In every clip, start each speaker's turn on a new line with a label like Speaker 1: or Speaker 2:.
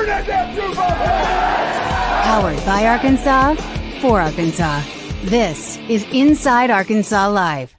Speaker 1: Turn that damn juice on!
Speaker 2: Powered by Arkansas, for Arkansas. This is Inside Arkansas Live.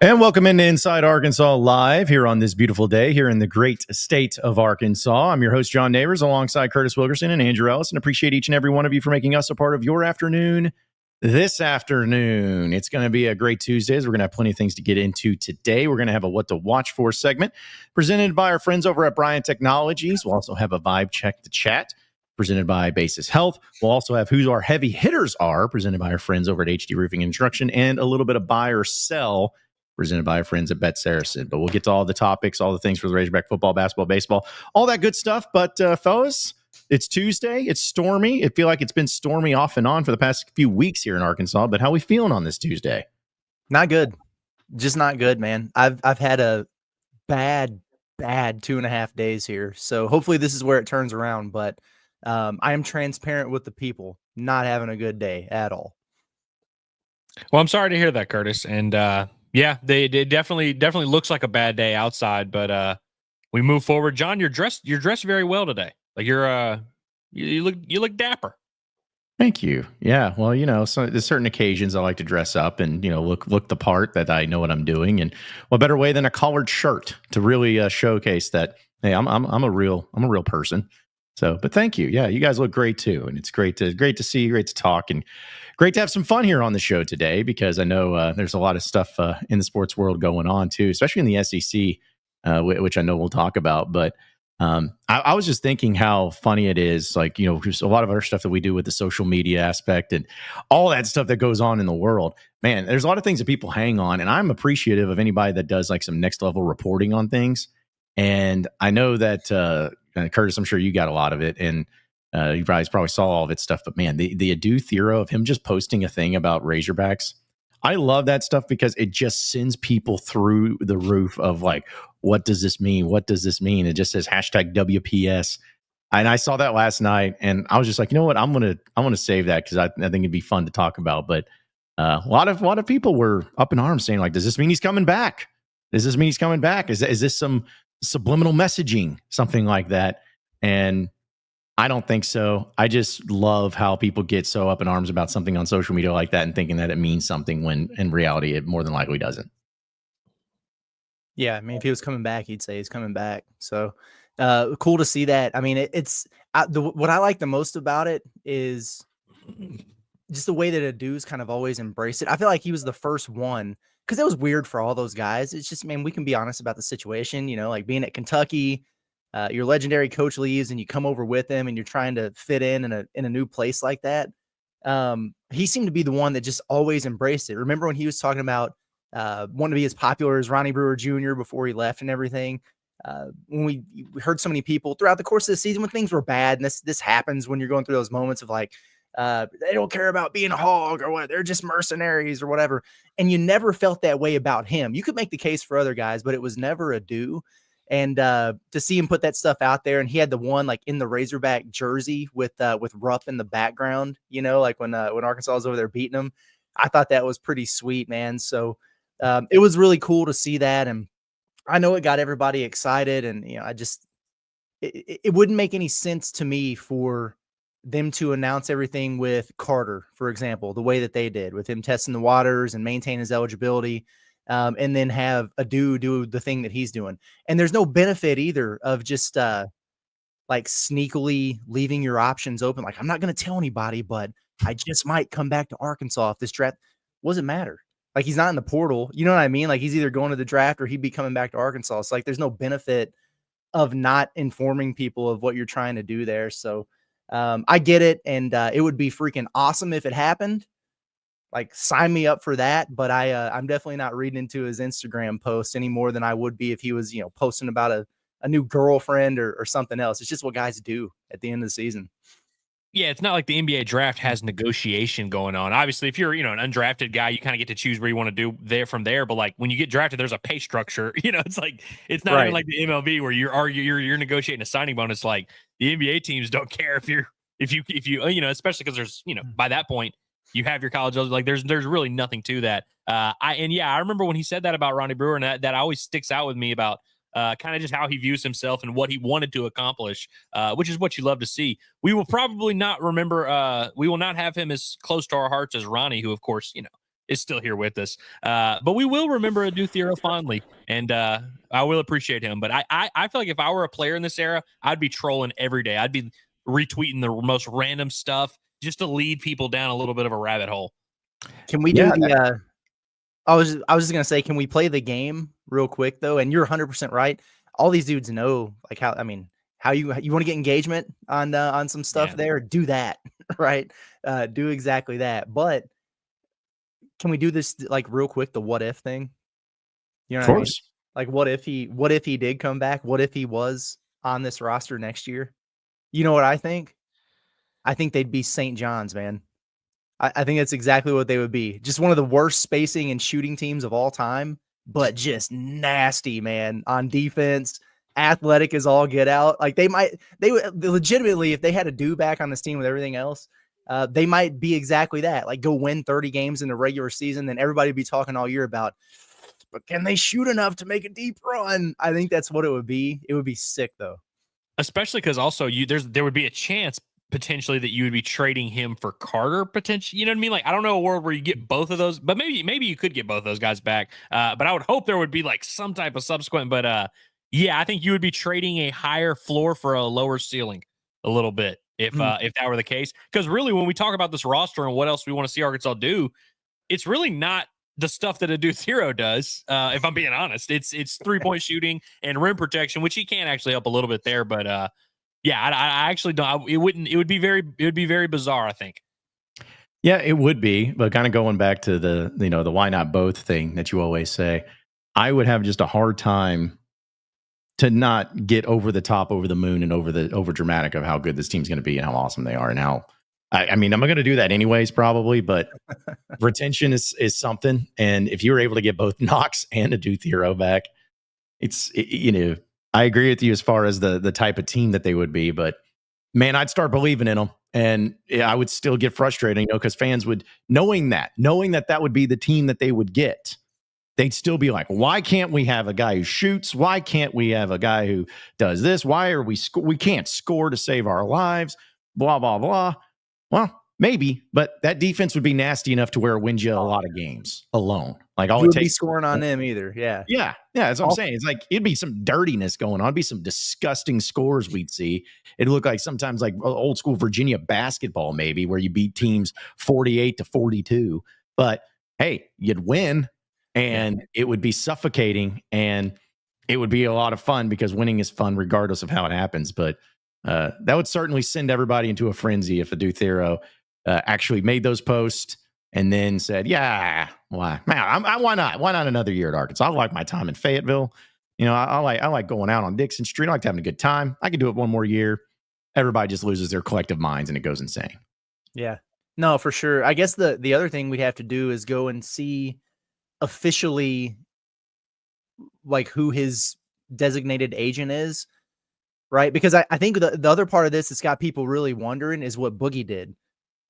Speaker 3: And welcome into Inside Arkansas Live here on this beautiful day here in the great state of Arkansas. I'm your host, John Neighbors, alongside Curtis Wilkerson and Andrew Ellis, and appreciate each and every one of you for making us a part of your afternoon this afternoon. It's going to be a great Tuesday. We're going to have plenty of things to get into today. We're going to have a What to Watch For segment presented by our friends over at Bryant Technologies. We'll also have a Vibe Check the Chat presented by Basis Health. We'll also have Who Our Heavy Hitters Are presented by our friends over at HD Roofing and Construction, and a little bit of Buy or Sell presented by our friends at BetSaracen. But we'll get to all the topics, all the things for the Razorback football, basketball, baseball, all that good stuff. But fellas, it's Tuesday. It's stormy. I feel like it's been stormy off and on for the past few weeks here in Arkansas. But how are we feeling on this Tuesday?
Speaker 4: Not good. Just not good, man. I've had a bad 2.5 days here. So hopefully this is where it turns around. But I am transparent with the people. Not having a good day at all.
Speaker 5: Well, I'm sorry to hear that, Curtis. And yeah, they definitely looks like a bad day outside. But we move forward. John, you're dressed very well today. Like you look dapper.
Speaker 3: Thank you. Yeah. Well, you know, so there's certain occasions I like to dress up and, you know, look the part, that I know what I'm doing. And what better way than a collared shirt to really showcase that, hey, I'm a real person. So, but thank you. Yeah, you guys look great too, and it's great to see you, great to talk, and great to have some fun here on the show today, because I know there's a lot of stuff in the sports world going on too, especially in the SEC, which I know we'll talk about. But I was just thinking how funny it is, like, you know, just a lot of other stuff that we do with the social media aspect and all that stuff that goes on in the world. Man, there's a lot of things that people hang on, and I'm appreciative of anybody that does like some next level reporting on things. And I know that Curtis, I'm sure you got a lot of it, and you probably saw all of its stuff. But man, the Adou Thiero of him just posting a thing about Razorbacks, I love that stuff because it just sends people through the roof of like, what does this mean? What does this mean? It just says hashtag WPS. And I saw that last night, and I was just like, you know what? I'm gonna save that because I think it'd be fun to talk about. But a lot of people were up in arms saying, like, does this mean he's coming back? Does this mean he's coming back? Is this some subliminal messaging, something like that? And I don't think so. I just love how people get so up in arms about something on social media like that and thinking that it means something when in reality it more than likely doesn't.
Speaker 4: Yeah, I mean, if he was coming back, he'd say he's coming back. So cool to see that. I mean, what I like the most about it is just the way that Adou's kind of always embraced it. I feel like he was the first one, because it was weird for all those guys. It's just, man, we can be honest about the situation, you know, like being at Kentucky, your legendary coach leaves and you come over with him and you're trying to fit in a new place like that. He seemed to be the one that just always embraced it. Remember when he was talking about wanting to be as popular as Ronnie Brewer Jr. before he left and everything? When we heard so many people throughout the course of the season when things were bad, and this happens when you're going through those moments of like, they don't care about being a hog or what, they're just mercenaries or whatever. And you never felt that way about him. You could make the case for other guys, but it was never Adou. And to see him put that stuff out there, and he had the one like in the Razorback jersey with Rupp in the background, you know, like when Arkansas was over there beating them. I thought that was pretty sweet, man. So it was really cool to see that, and I know it got everybody excited. And you know, it wouldn't make any sense to me for them to announce everything with Carter, for example, the way that they did with him testing the waters and maintain his eligibility. And then have Adou do the thing that he's doing. And there's no benefit either of just like sneakily leaving your options open. Like, I'm not going to tell anybody, but I just might come back to Arkansas if this draft. What does it matter? Like, he's not in the portal. You know what I mean? Like, he's either going to the draft or he'd be coming back to Arkansas. It's like, there's no benefit of not informing people of what you're trying to do there. So I get it. And it would be freaking awesome if it happened. Like, sign me up for that. But I'm definitely not reading into his Instagram post any more than I would be if he was, you know, posting about a new girlfriend or something else. It's just what guys do at the end of the season.
Speaker 5: Yeah, it's not like the NBA draft has negotiation going on. Obviously, if you're, you know, an undrafted guy, you kind of get to choose where you want to do there from there. But like when you get drafted, there's a pay structure. You know, it's like it's not even like the MLB where you're negotiating a signing bonus. Like the NBA teams don't care if you you know, especially because there's, you know, by that point you have your college eligibility. Like there's really nothing to that. I remember when he said that about Ronnie Brewer, and that always sticks out with me about kind of just how he views himself and what he wanted to accomplish, which is what you love to see. We will probably not remember, we will not have him as close to our hearts as Ronnie, who, of course, is still here with us. But we will remember Adou Thiero fondly, and I will appreciate him. But I feel like if I were a player in this era, I'd be trolling every day. I'd be retweeting the most random stuff just to lead people down a little bit of a rabbit hole.
Speaker 4: Can we do the I was just gonna say, can we play the game real quick though? And you're 100% right. All these dudes know like how you want to get engagement on some stuff there. Do that, right? Do exactly that. But can we do this like real quick? The what if thing. You know, what I mean? Like what if he did come back? What if he was on this roster next year? You know what I think? I think they'd be St. John's, man. I think that's exactly what they would be. Just one of the worst spacing and shooting teams of all time, but just nasty, man, on defense. Athletic as all get out. Like they would legitimately, if they had a do back on this team with everything else, they might be exactly that. Like go win 30 games in the regular season, then everybody would be talking all year about, but can they shoot enough to make a deep run? I think that's what it would be. It would be sick though.
Speaker 5: Especially because also there would be a chance potentially that you would be trading him for Carter potentially. You know what I mean? Like, I don't know a world where you get both of those, but maybe you could get both those guys back. But I would hope there would be like some type of subsequent, but yeah, I think you would be trading a higher floor for a lower ceiling a little bit if that were the case. Because really, when we talk about this roster and what else we want to see Arkansas do, it's really not the stuff that Adou Thiero does. If I'm being honest, it's 3-point shooting and rim protection, which he can actually help a little bit there, but yeah, I actually don't. It would be very bizarre, I think.
Speaker 3: Yeah, it would be. But kind of going back to the the why not both thing that you always say, I would have just a hard time to not get over the top, over the moon, and over dramatic of how good this team's going to be and how awesome they are, and how. I mean, I'm going to do that anyways, probably, but retention is something. And if you were able to get both Knox and Adou Thiero back, I agree with you as far as the type of team that they would be, but man, I'd start believing in them, and I would still get frustrated, because fans would, knowing that would be the team that they would get, they'd still be like, why can't we have a guy who shoots? Why can't we have a guy who does this? Why are we can't score to save our lives? Blah, blah, blah. Well, maybe, but that defense would be nasty enough to where it wins you a lot of games alone. Like all
Speaker 4: you
Speaker 3: it
Speaker 4: would
Speaker 3: takes
Speaker 4: be scoring on them either. Yeah.
Speaker 3: That's what I'm saying. It's like it'd be some dirtiness going on. It'd be some disgusting scores we'd see. It'd look like sometimes like old school Virginia basketball, maybe, where you beat teams 48-42. But hey, you'd win, and it would be suffocating, and it would be a lot of fun because winning is fun regardless of how it happens. But that would certainly send everybody into a frenzy if Adou Thiero actually made those posts and then said, "Yeah, why not? Why not another year at Arkansas? I like my time in Fayetteville. I like going out on Dixon Street. I like having a good time. I could do it one more year." Everybody just loses their collective minds and it goes insane.
Speaker 4: Yeah, no, for sure. I guess the other thing we'd have to do is go and see officially like who his designated agent is. Right. Because I think the other part of this that's got people really wondering is what Boogie did.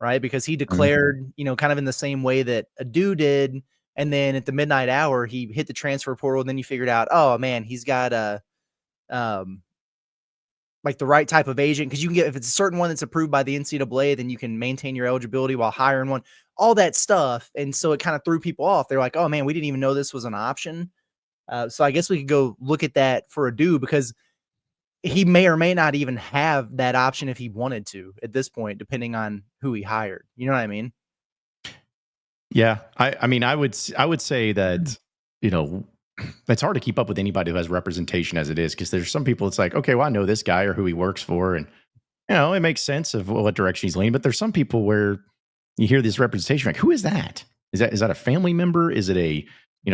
Speaker 4: Right. Because he declared, kind of in the same way that Adou did. And then at the midnight hour, he hit the transfer portal. And then you figured out, oh, man, he's got like the right type of agent. Because you can get, if it's a certain one that's approved by the NCAA, then you can maintain your eligibility while hiring one, all that stuff. And so it kind of threw people off. They're like, oh, man, we didn't even know this was an option. So I guess we could go look at that for Adou, because he may or may not even have that option if he wanted to at this point, depending on who he hired. You know what I mean?
Speaker 3: Yeah. I mean, I would say that, it's hard to keep up with anybody who has representation as it is, because there's some people it's like, okay, well, I know this guy or who he works for, and, it makes sense of what direction he's leaning. But there's some people where you hear this representation, like, who is that? Is that a family member? Is it is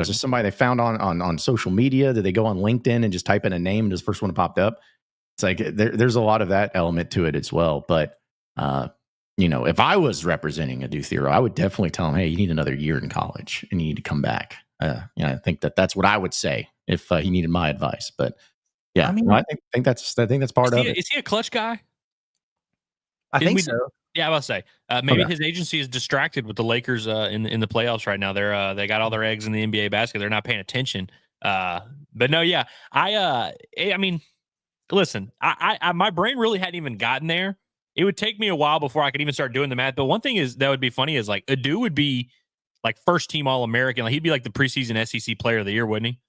Speaker 3: it somebody they found on social media? Did they go on LinkedIn and just type in a name and just the first one that popped up? It's like there's a lot of that element to it as well. But, if I was representing Adou Thiero, I would definitely tell him, hey, you need another year in college and you need to come back. I think that's what I would say if he needed my advice. But yeah, I mean, I think that's part of it.
Speaker 5: Is he a clutch guy?
Speaker 4: I think so.
Speaker 5: Yeah, I will say maybe his agency is distracted with the Lakers in the playoffs right now. They got all their eggs in the NBA basket. They're not paying attention. But no, yeah, I mean, listen, I my brain really hadn't even gotten there. It would take me a while before I could even start doing the math. But one thing is that would be funny is like Adou would be like first team All American. Like he'd be like the preseason SEC Player of the Year, wouldn't he?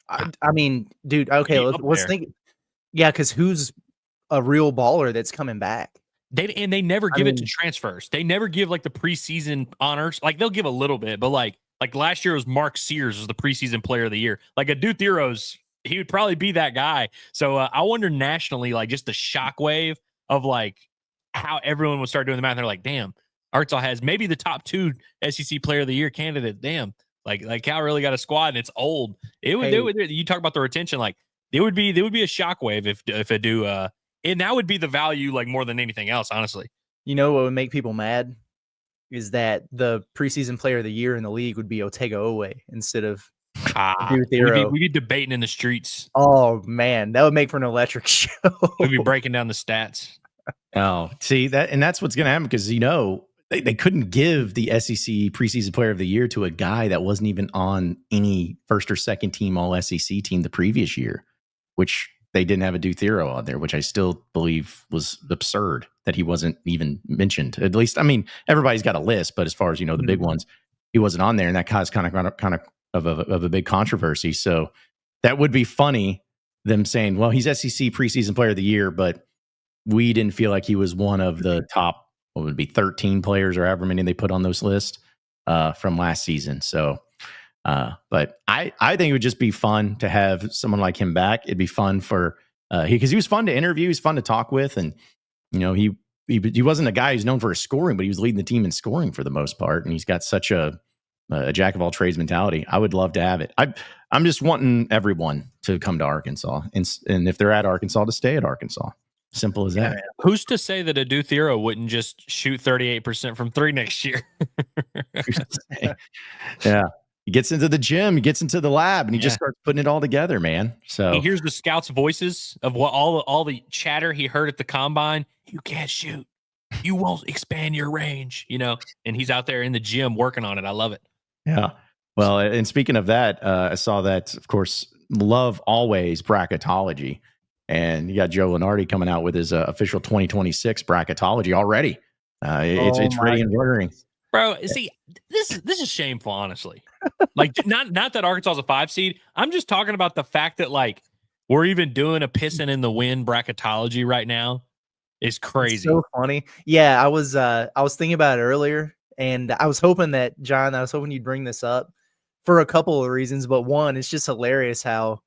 Speaker 4: I mean, dude. Okay, let's think. Yeah, because who's a real baller that's coming back?
Speaker 5: They never give it to transfers. They never give like the preseason honors. Like they'll give a little bit, but like last year was Mark Sears was the preseason Player of the Year. Like Adou Thiero's, he would probably be that guy. So I wonder nationally, like just the shockwave of like how everyone would start doing the math. They're like, damn, Arkansas has maybe the top 2 SEC Player of the Year candidates. Damn, like Cal really got a squad and it's old. You talk about the retention, like there would be a shockwave if Adou and that would be the value, like more than anything else, honestly.
Speaker 4: You know what would make people mad is that the preseason Player of the Year in the league would be Otega Owe instead of Adou Thiero.
Speaker 5: We'd be debating in the streets.
Speaker 4: Oh man, that would make for an electric show.
Speaker 5: We'd be breaking down the stats.
Speaker 3: Oh, see that, and that's what's going to happen because they couldn't give the SEC preseason Player of the Year to a guy that wasn't even on any first or second team All SEC team the previous year, which they didn't have Adou Thiero on there, which I still believe was absurd that he wasn't even mentioned. At least, I mean, everybody's got a list, but as far as the big ones, he wasn't on there, and that caused kind of a big controversy. So that would be funny. Them saying, "Well, he's SEC preseason Player of the Year," but we didn't feel like he was one of the top, what would be 13 players or however many they put on those lists from last season. So. But I think it would just be fun to have someone like him back. It'd be fun for because he was fun to interview, he's fun to talk with, and he wasn't a guy who's known for his scoring, but he was leading the team in scoring for the most part, and he's got such a jack of all trades mentality. I would love to have it. I'm just wanting everyone to come to Arkansas, and if they're at Arkansas, to stay at Arkansas. Simple as that.
Speaker 5: Who's to say that Adou Thiero wouldn't just shoot 38% from 3 next year?
Speaker 3: Yeah. He gets into the gym, he gets into the lab, and he just starts putting it all together, man. So
Speaker 5: he hears the scouts' voices of what all the chatter he heard at the combine. You can't shoot. You won't expand your range, and he's out there in the gym working on it. I love it.
Speaker 3: Yeah. Well, and speaking of that, I saw that, of course, love always bracketology. And you got Joe Lenardi coming out with his official 2026 bracketology already. It's ready and ordering.
Speaker 5: Bro, see, this is shameful, honestly. Like, not that Arkansas is a 5 seed. I'm just talking about the fact that like we're even doing a pissing in the wind bracketology right now. Is crazy.
Speaker 4: It's so funny. Yeah, I was thinking about it earlier, and I was hoping that John, you'd bring this up for a couple of reasons, but one, it's just hilarious how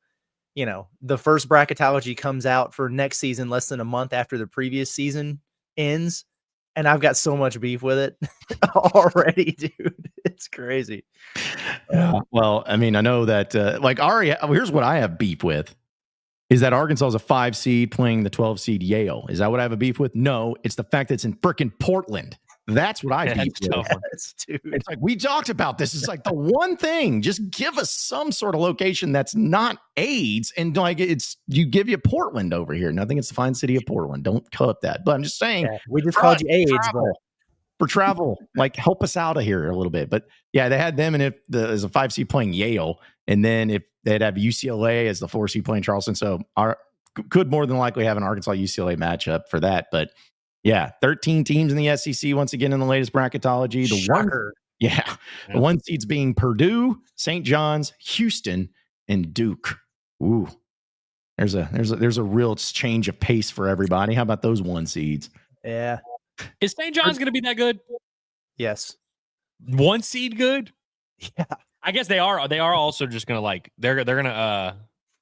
Speaker 4: the first bracketology comes out for next season less than a month after the previous season ends. And I've got so much beef with it already, dude. It's crazy.
Speaker 3: Yeah. Well, I mean, I know that here's what I have beef with is that Arkansas is a 5 seed playing the 12 seed Yale. Is that what I have a beef with? No, it's the fact that it's in frickin' Portland. That's what I beef with.
Speaker 4: Yes, dude.
Speaker 3: It's like we talked about this. It's like the one thing. Just give us some sort of location that's not AIDS, and like you Portland over here. Nothing. It's the fine city of Portland. Don't cut that. But I'm just saying,
Speaker 4: we just called you AIDS,
Speaker 3: for travel. Like help us out of here a little bit. But yeah, they had them, and as a 5 seed playing Yale, and then if they'd have UCLA as the 4 seed playing Charleston, so could more than likely have an Arkansas UCLA matchup for that, but. Yeah, 13 teams in the SEC once again in the latest bracketology. The 1 seeds being Purdue, St. John's, Houston, and Duke. Ooh, there's a real change of pace for everybody. How about those 1 seeds?
Speaker 4: Yeah,
Speaker 5: is St. John's going to be that good?
Speaker 4: Yes,
Speaker 5: 1 seed good.
Speaker 4: Yeah,
Speaker 5: I guess they are. They are also just going to they're going to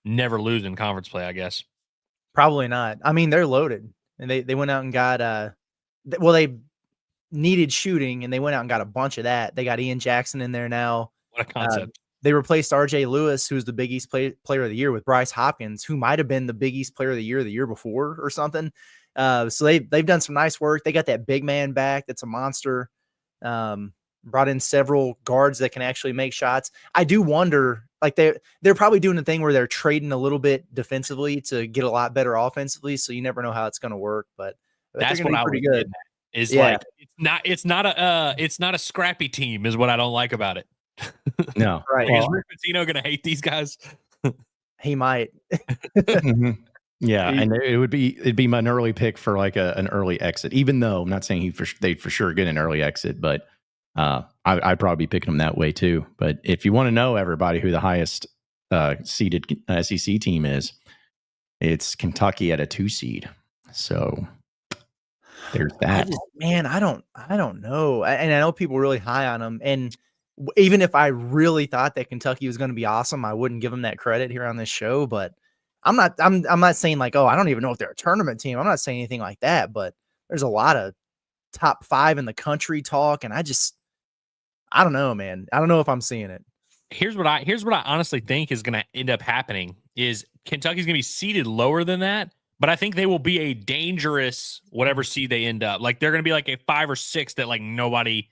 Speaker 5: never lose in conference play. I guess
Speaker 4: probably not. I mean, they're loaded. And they went out and got they needed shooting, and they went out and got a bunch of that. They got Ian Jackson in there now.
Speaker 5: What a concept.
Speaker 4: They replaced RJ Lewis, who's the Big East player of the year, with Bryce Hopkins, who might have been the Big East player of the year before or something. So they've done some nice work. They got that big man back. That's a monster. Brought in several guards that can actually make shots. I do wonder, like they're probably doing a thing where they're trading a little bit defensively to get a lot better offensively. So you never know how it's going to work, but
Speaker 5: that's what I pretty good. Is like it's not a scrappy team is what I don't like about it.
Speaker 3: No.
Speaker 4: Right.
Speaker 5: Like, is Rick Pitino going to hate these guys?
Speaker 4: He might.
Speaker 3: Mhm. Yeah, and it'd be an early pick for like an early exit. Even though I'm not saying they'd for sure get an early exit, but I'd probably be picking them that way too. But if you want to know, everybody, who the highest seeded SEC team is, it's Kentucky at a 2 seed. So there's that.
Speaker 4: I don't know. And I know people are really high on them. And even if I really thought that Kentucky was going to be awesome, I wouldn't give them that credit here on this show. But I'm not saying like, oh, I don't even know if they're a tournament team. I'm not saying anything like that. But there's a lot of top 5 in the country talk, and I don't know, man. I don't know if I'm seeing it.
Speaker 5: Here's what I honestly think is going to end up happening is Kentucky's going to be seated lower than that, but I think they will be a dangerous whatever seed they end up. Like they're going to be like a 5 or 6 that like nobody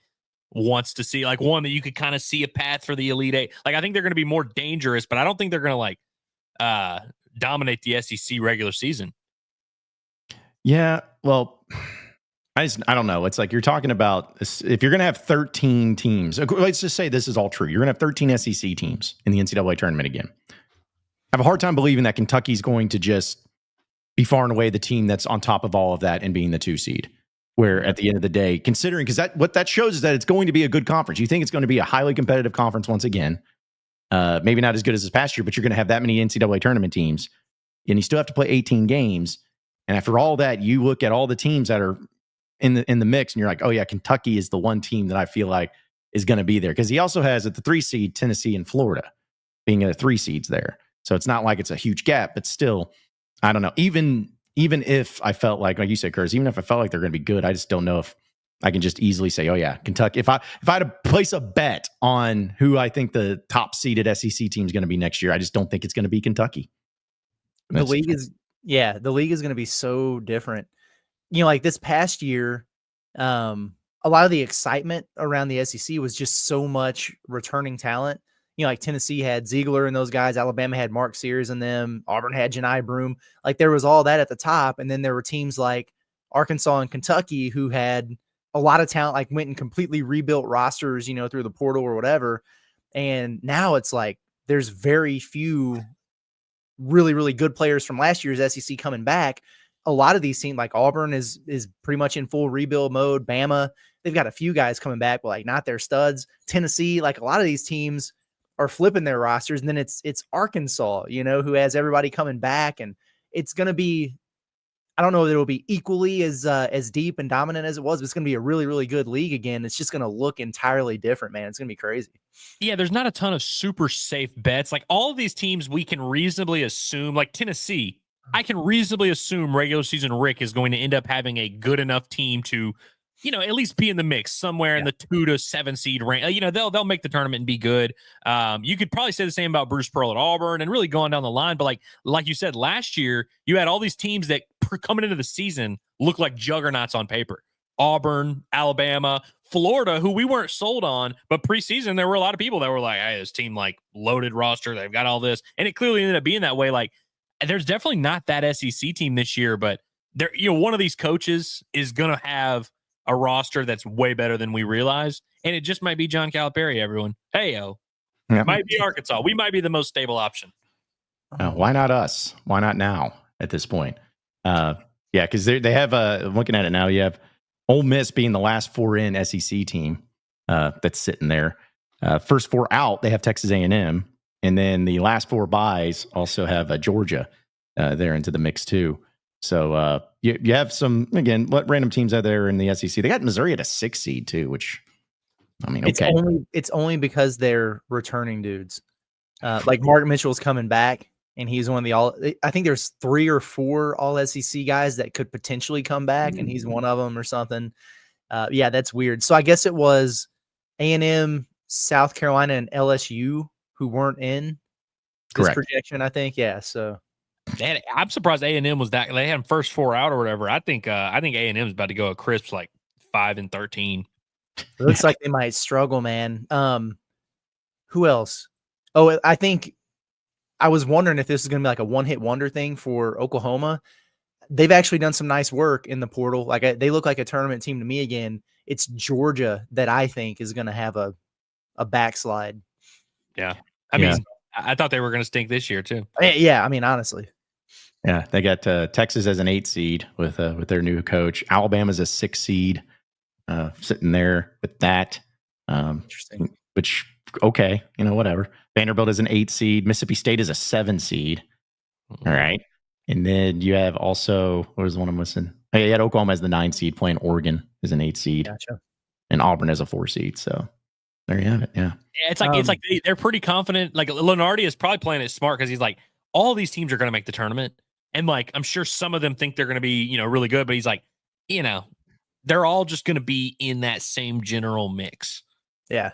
Speaker 5: wants to see, like one that you could kind of see a path for the Elite Eight. Like I think they're going to be more dangerous, but I don't think they're going to like dominate the SEC regular season.
Speaker 3: Yeah, well, I don't know. It's like you're talking about if you're going to have 13 teams. Let's just say this is all true. You're going to have 13 SEC teams in the NCAA tournament again. I have a hard time believing that Kentucky's going to just be far and away the team that's on top of all of that and being the 2 seed. Where at the end of the day, considering, because what that shows is that it's going to be a good conference. You think it's going to be a highly competitive conference once again. Maybe not as good as this past year, but you're going to have that many NCAA tournament teams, and you still have to play 18 games. And after all that, you look at all the teams that are in the mix, and you're like, oh yeah, Kentucky is the one team that I feel like is going to be there, because he also has at the 3 seed Tennessee and Florida being at the 3 seeds there. So it's not like it's a huge gap, but still, I don't know. Even if I felt like you said, Curtis, even if I felt like they're going to be good, I just don't know if I can just easily say, oh yeah, Kentucky. If I had to place a bet on who I think the top seeded SEC team is going to be next year, I just don't think it's going to be Kentucky.
Speaker 4: The league is going to be so different. Like this past year, a lot of the excitement around the SEC was just so much returning talent. Like Tennessee had Ziegler and those guys. Alabama had Mark Sears and them. Auburn had Janai Broom. Like there was all that at the top. And then there were teams like Arkansas and Kentucky who had a lot of talent, like went and completely rebuilt rosters, through the portal or whatever. And now it's like there's very few really, really good players from last year's SEC coming back. A lot of these teams, like Auburn, is pretty much in full rebuild mode. Bama, they've got a few guys coming back, but like not their studs. Tennessee, like a lot of these teams are flipping their rosters, and then it's Arkansas, who has everybody coming back, and it's going to be, I don't know that it'll be equally as deep and dominant as it was, but it's going to be a really, really good league again. It's just going to look entirely different, man. It's going to be crazy.
Speaker 5: Yeah, there's not a ton of super safe bets. Like all of these teams, we can reasonably assume, like Tennessee, I can reasonably assume regular season Rick is going to end up having a good enough team to, at least be in the mix somewhere in the 2 to 7 seed range. They'll make the tournament and be good. You could probably say the same about Bruce Pearl at Auburn and really going down the line. But like you said, last year, you had all these teams that coming into the season look like juggernauts on paper. Auburn, Alabama, Florida, who we weren't sold on, but preseason, there were a lot of people that were like, hey, this team, like, loaded roster. They've got all this. And it clearly ended up being that way. Like, there's definitely not that SEC team this year, but there, one of these coaches is going to have a roster that's way better than we realize. And it just might be John Calipari, everyone. Hey-o.
Speaker 3: Yeah.
Speaker 5: Might be Arkansas. We might be the most stable option.
Speaker 3: Why not us? Why not now at this point? Because they have, looking at it now, you have Ole Miss being the last 4 in SEC team that's sitting there. First 4 out, they have Texas A&M. And then the last 4 buys also have Georgia there into the mix too. So you have some, again, what random teams are there in the SEC? They got Missouri at a 6 seed too, which, I mean, okay.
Speaker 4: It's only because they're returning dudes. Like Mark Mitchell's coming back, and he's one of I think there's 3 or 4 all SEC guys that could potentially come back, and he's one of them or something. Yeah, that's weird. So I guess it was A&M, South Carolina, and LSU who weren't in this projection, I think. Yeah, so.
Speaker 5: I'm surprised A&M was that. They had them first 4 out or whatever. I think A&M is about to go a crisp like 5-13.
Speaker 4: It looks like they might struggle, man. Who else? Oh, I think I was wondering if this is going to be like a one-hit wonder thing for Oklahoma. They've actually done some nice work in the portal. Like they look like a tournament team to me again. It's Georgia that I think is going to have a backslide.
Speaker 5: Yeah. I mean, I thought they were going to stink this year too.
Speaker 4: Yeah, I mean, honestly.
Speaker 3: Yeah, they got Texas as an 8 seed with their new coach. Alabama's a 6 seed, sitting there with that.
Speaker 4: Interesting.
Speaker 3: Which okay, whatever. Vanderbilt is an 8 seed. Mississippi State is a 7 seed. All right, and then you have also what was the one I'm missing? Oh, yeah, you had Oklahoma as the 9 seed playing Oregon as an 8 seed.
Speaker 4: Gotcha.
Speaker 3: And Auburn as a 4 seed. So there you have it. Yeah.
Speaker 5: Yeah, it's like they're pretty confident. Like Lenardi is probably playing it smart because he's like, all these teams are going to make the tournament. And like, I'm sure some of them think they're going to be, really good, but he's like, they're all just going to be in that same general mix.
Speaker 4: Yeah.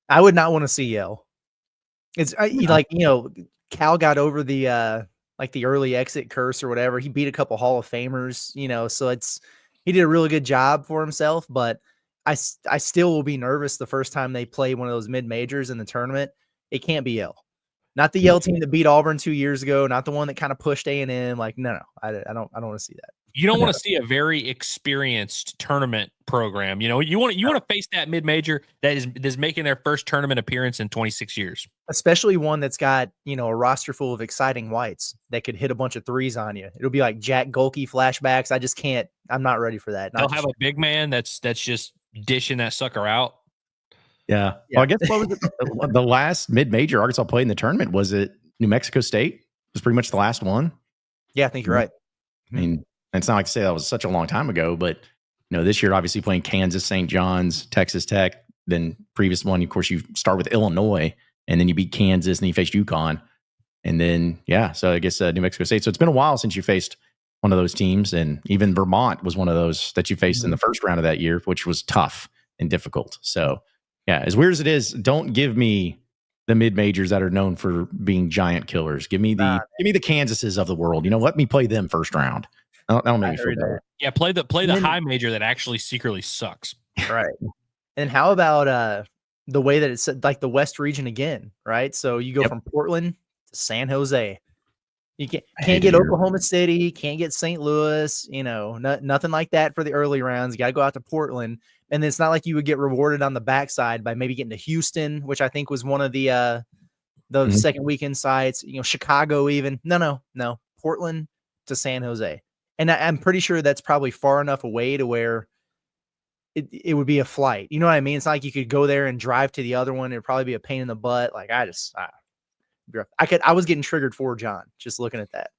Speaker 4: I would not want to see Yale. It's like, Cal got over the early exit curse or whatever. He beat a couple Hall of Famers, so he did a really good job for himself, but I still will be nervous the first time they play one of those mid majors in the tournament. It can't be Yale. Not the Yale team that beat Auburn 2 years ago. Not the one that kind of pushed A&M. Like, no, I don't want to see that.
Speaker 5: You don't want to see a very experienced tournament program. You want to face that mid major that is making their first tournament appearance in 26 years.
Speaker 4: Especially one that's got a roster full of exciting whites that could hit a bunch of threes on you. It'll be like Jack Golke flashbacks. I just can't. I'm not ready for that.
Speaker 5: They'll have a big man that's just dishing that sucker out.
Speaker 3: Yeah. Well, I guess what was it? The last mid-major Arkansas played in the tournament, was it New Mexico State? It was pretty much the last one.
Speaker 4: Yeah, I think you're right.
Speaker 3: I mean, it's not like to say that was such a long time ago, but this year obviously playing Kansas, St. John's, Texas Tech. Then previous one, of course, you start with Illinois, and then you beat Kansas, and then you faced UConn, and then so I guess New Mexico State. So it's been a while since you faced one of those teams, and even Vermont was one of those that you faced in the first round of that year, which was tough and difficult. So. Yeah, as weird as it is, don't give me the mid majors that are known for being giant killers. Give me the Kansases of the world. Let me play them first round. That'll make me feel better.
Speaker 5: Yeah, play the high major that actually secretly sucks.
Speaker 4: Right. And how about the way that it's like the West region again, right? So you go from Portland to San Jose. You can't get Oklahoma City, can't get St. Louis, nothing like that for the early rounds. You got to go out to Portland. And it's not like you would get rewarded on the backside by maybe getting to Houston, which I think was one of the second weekend sites, Chicago even. No. Portland to San Jose. And I'm pretty sure that's probably far enough away to where it would be a flight. You know what I mean? It's not like you could go there and drive to the other one. It'd probably be a pain in the butt. Like I was getting triggered for John just looking at that.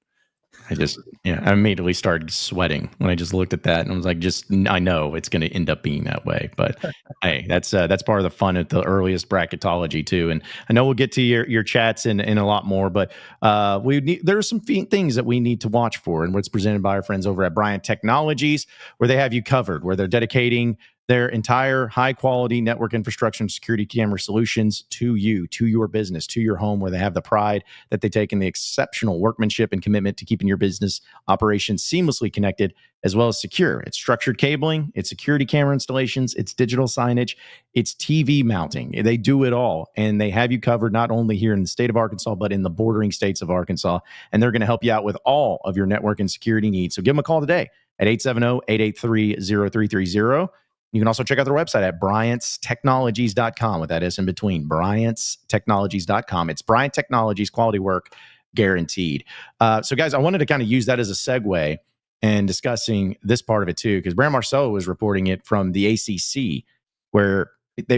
Speaker 3: I immediately started sweating when I just looked at that, and I was like, I know it's going to end up being that way, but hey, that's part of the fun at the earliest bracketology too. And I know we'll get to your chats in a lot more, but there are some things that we need to watch for, and what's presented by our friends over at Bryant Technologies, where they have you covered, where they're dedicating their entire high-quality network infrastructure and security camera solutions to you, to your business, to your home, where they have the pride that they take in the exceptional workmanship and commitment to keeping your business operations seamlessly connected, as well as secure. It's structured cabling, it's security camera installations, it's digital signage, it's TV mounting. They do it all, and they have you covered not only here in the state of Arkansas, but in the bordering states of Arkansas, and they're going to help you out with all of your network and security needs. So give them a call today at 870-883-0330. You can also check out their website at bryantstechnologies.com with that S in between, bryantstechnologies.com. It's Bryant Technologies, quality work guaranteed. So guys, I wanted to kind of use that as a segue and discussing this part of it too, because Brand Marceau was reporting it from the ACC, where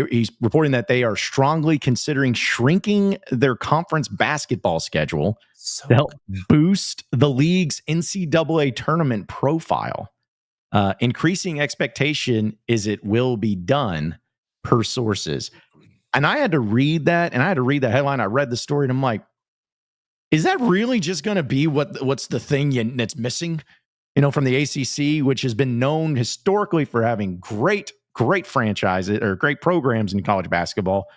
Speaker 3: he's reporting that they are strongly considering shrinking their conference basketball schedule to help boost the league's NCAA tournament profile. Increasing expectation is it will be done per sources. And I had to read that, and I had to read the headline. I read the story, and I'm like, is that really just going to be what's the thing that's missing? From the ACC, which has been known historically for having great franchises or great programs in college basketball.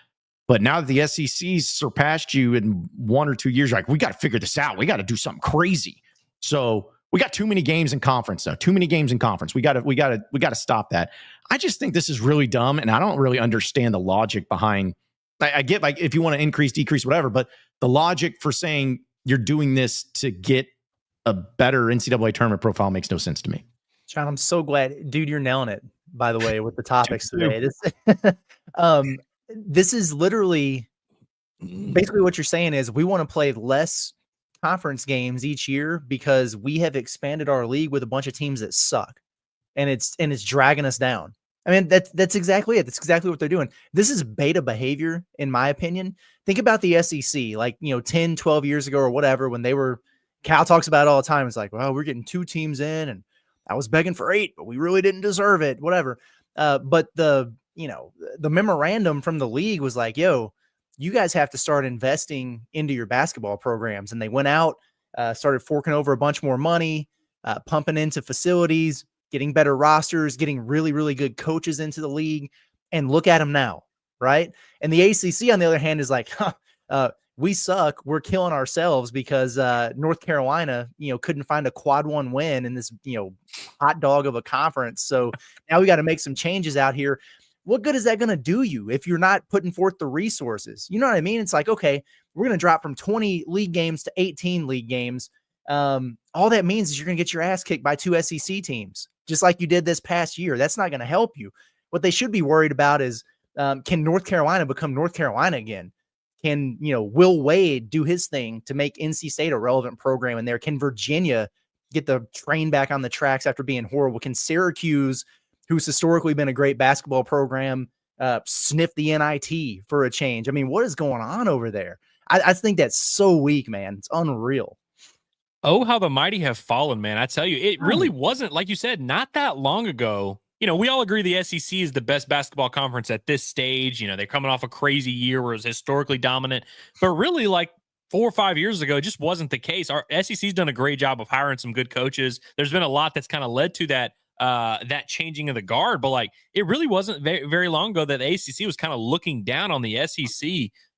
Speaker 3: But now that the SEC surpassed you in 1 or 2 years, you're like, we got to figure this out. We got to do something crazy. So we got too many games in conference, though. Too many games in conference. We got to stop that. I just think this is really dumb, and I don't really understand the logic behind. I get, like, if you want to increase, decrease, whatever, but the logic for saying you're doing this to get a better NCAA tournament profile makes no sense to me.
Speaker 4: John, I'm so glad, dude. You're nailing it. By the way, with the topics today, this is literally basically what you're saying is we want to play less conference games each year because we have expanded our league with a bunch of teams that suck, and it's dragging us down. I mean, that's exactly it. That's exactly what they're doing. This is beta behavior, in my opinion. Think about the SEC, like, 10, 12 years ago or whatever, when they were, Cal talks about it all the time. It's like, well, we're getting 2 teams in, and I was begging for 8, but we really didn't deserve it, whatever. But the memorandum from the league was like, yo, you guys have to start investing into your basketball programs. And they went out, started forking over a bunch more money, pumping into facilities, getting better rosters, getting really, really good coaches into the league. And look at them now, right? And the ACC, on the other hand, is like, we suck. We're killing ourselves because North Carolina, couldn't find a quad 1 win in this, hot dog of a conference. So now we got to make some changes out here. What good is that going to do you if you're not putting forth the resources? You know what I mean? It's like, okay, we're going to drop from 20 league games to 18 league games. All that means is you're going to get your ass kicked by 2 SEC teams, just like you did this past year. That's not going to help you. What they should be worried about is, can North Carolina become North Carolina again? Can, Will Wade do his thing to make NC State a relevant program in there? Can Virginia get the train back on the tracks after being horrible? Can Syracuse, who's historically been a great basketball program, sniff the NIT for a change? I mean, what is going on over there? I think that's so weak, man. It's unreal.
Speaker 5: Oh, how the mighty have fallen, man. I tell you, it really wasn't, like you said, not that long ago. We all agree the SEC is the best basketball conference at this stage. They're coming off a crazy year where it was historically dominant. But really, like 4 or 5 years ago, it just wasn't the case. Our SEC's done a great job of hiring some good coaches. There's been a lot that's kind of led to that changing of the guard. But like, it really wasn't very, very long ago that the ACC was kind of looking down on the SEC.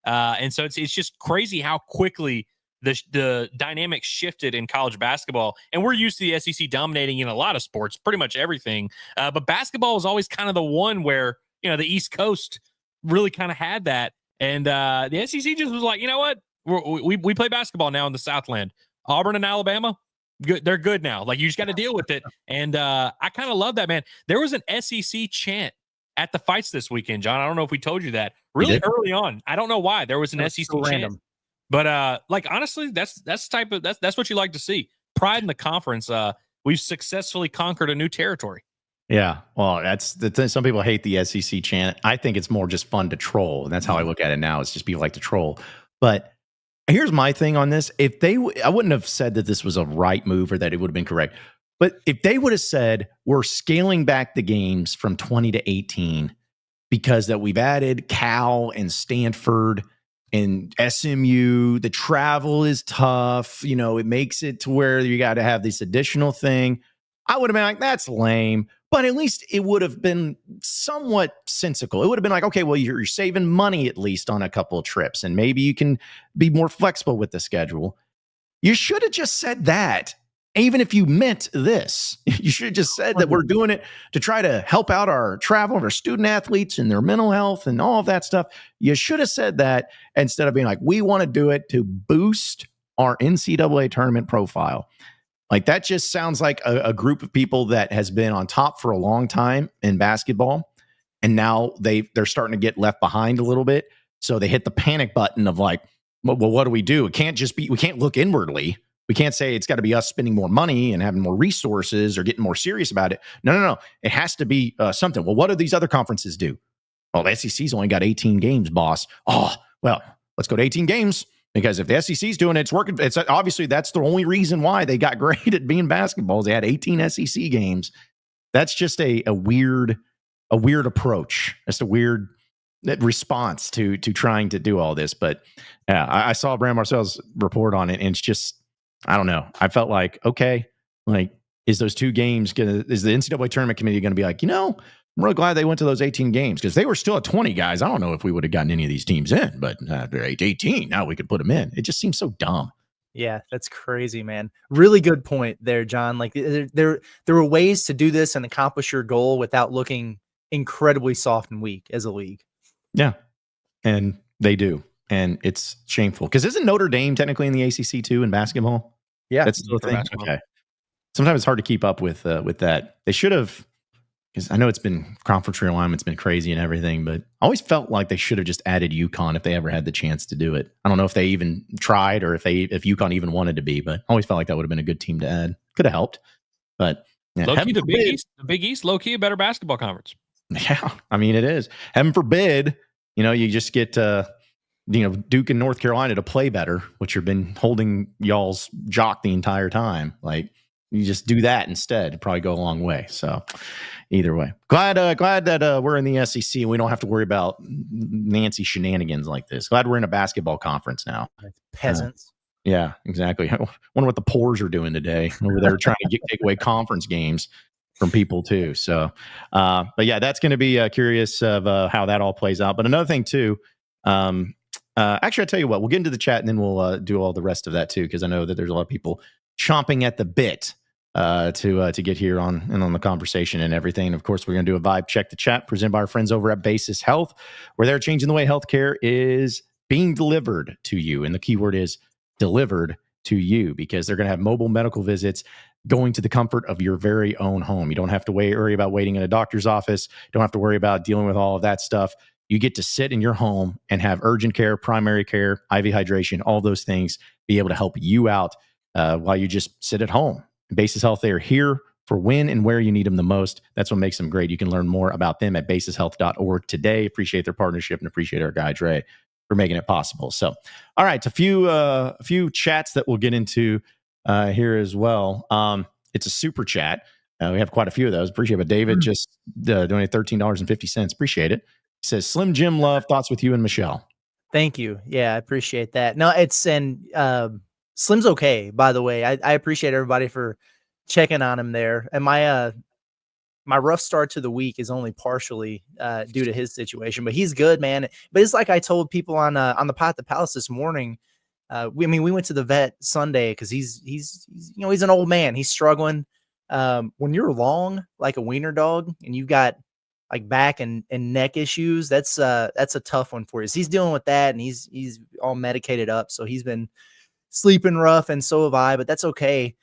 Speaker 5: And so it's just crazy how quickly the dynamic shifted in college basketball. And we're used to the SEC dominating in a lot of sports, pretty much everything. But basketball was always kind of the one where, the East Coast really kind of had that. And the SEC just was like, you know what? We play basketball now in the Southland. Auburn and Alabama, good. They're good now. Like, you just got to deal with it. And I kind of love that, man. There was an SEC chant at the fights this weekend, John. I don't know if we told you that really early on. I don't know why there was an SEC chant. Random. But like, honestly, that's what you like to see. Pride in the conference. We've successfully conquered a new territory.
Speaker 3: Yeah, well, some people hate the SEC chant. I think it's more just fun to troll, and that's how I look at it now. It's just people like to troll. But here's my thing on this: I wouldn't have said that this was a right move or that it would have been correct. But if they would have said we're scaling back the games from 20 to 18 because that we've added Cal and Stanford and SMU, the travel is tough. It makes it to where you got to have this additional thing. I would have been like, that's lame. But at least it would have been somewhat sensical. It would have been like, okay, well, you're saving money at least on a couple of trips, and maybe you can be more flexible with the schedule. You should have just said that. Even if you meant this, you should have just said that we're doing it to try to help out our travel and our student athletes and their mental health and all of that stuff. You should have said that instead of being like, we want to do it to boost our NCAA tournament profile. Like, that just sounds like a group of people that has been on top for a long time in basketball. And now they're starting to get left behind a little bit. So they hit the panic button of like, well, what do we do? It can't just be, we can't look inwardly. We can't say it's got to be us spending more money and having more resources or getting more serious about it. No. It has to be something. Well, what do these other conferences do? Well, the SEC's only got 18 games, boss. Oh, well, let's go to 18 games because if the SEC's doing it, it's working. It's obviously that's the only reason why they got great at being basketballs. They had 18 SEC games. That's just a weird approach. That's a weird response to trying to do all this. But yeah, I saw Brand Marcel's report on it, and it's just, I don't know. I felt like, okay, like, is those 2 games is the NCAA tournament committee going to be like, I'm really glad they went to those 18 games because they were still at 20 guys. I don't know if we would have gotten any of these teams in, but they're 18. Now we could put them in. It just seems so dumb.
Speaker 4: Yeah, that's crazy, man. Really good point there, John. Like, there were ways to do this and accomplish your goal without looking incredibly soft and weak as a league.
Speaker 3: Yeah, and they do. And it's shameful because isn't Notre Dame technically in the ACC too in basketball?
Speaker 4: Yeah,
Speaker 3: that's still a thing. Okay. Sometimes it's hard to keep up with that. They should have because I know it's been conference realignment's been crazy and everything, but I always felt like they should have just added UConn if they ever had the chance to do it. I don't know if they even tried or if UConn even wanted to be, but I always felt like that would have been a good team to add. Could have helped, but yeah,
Speaker 5: low key, the Big East, low key a better basketball conference.
Speaker 3: Yeah, I mean it is. Heaven forbid, you just get Duke and North Carolina to play better, which have been holding y'all's jock the entire time. Like you just do that instead, it'd probably go a long way. So either way, glad that we're in the SEC and we don't have to worry about Nancy shenanigans like this. Glad we're in a basketball conference now.
Speaker 4: Peasants.
Speaker 3: Yeah, exactly. I wonder what the Poors are doing today. Over there trying to take away conference games from people too. So, but yeah, that's going to be curious of how that all plays out. But another thing too, actually, I'll tell you what, we'll get into the chat and then we'll do all the rest of that too, because I know that there's a lot of people chomping at the bit to get here on the conversation and everything. And of course, we're going to do a vibe check the chat presented by our friends over at Basis Health, where they're changing the way healthcare is being delivered to you. And the keyword is delivered to you, because they're going to have mobile medical visits going to the comfort of your very own home. You don't have to worry about waiting in a doctor's office. You don't have to worry about dealing with all of that stuff. You get to sit in your home and have urgent care, primary care, IV hydration, all those things be able to help you out while you just sit at home. Basis Health, they are here for when and where you need them the most. That's what makes them great. You can learn more about them at basishealth.org today. Appreciate their partnership and appreciate our guy, Dre, for making it possible. So, all right, a few chats that we'll get into here as well. It's a super chat. We have quite a few of those. Appreciate it. But David just donated $13.50. Appreciate it. He says, Slim Jim Love, thoughts with you and Michelle.
Speaker 4: Thank you. Yeah, I appreciate that. No, Slim's okay, by the way. I appreciate everybody for checking on him there. And my rough start to the week is only partially due to his situation, but he's good, man. But it's like I told people on the pot at the Palace this morning. We went to the vet Sunday because he's an old man. He's struggling. When you're long like a wiener dog and you've got like back and neck issues, that's a tough one for you. So he's dealing with that, and he's all medicated up. So he's been sleeping rough, and so have I. But that's okay.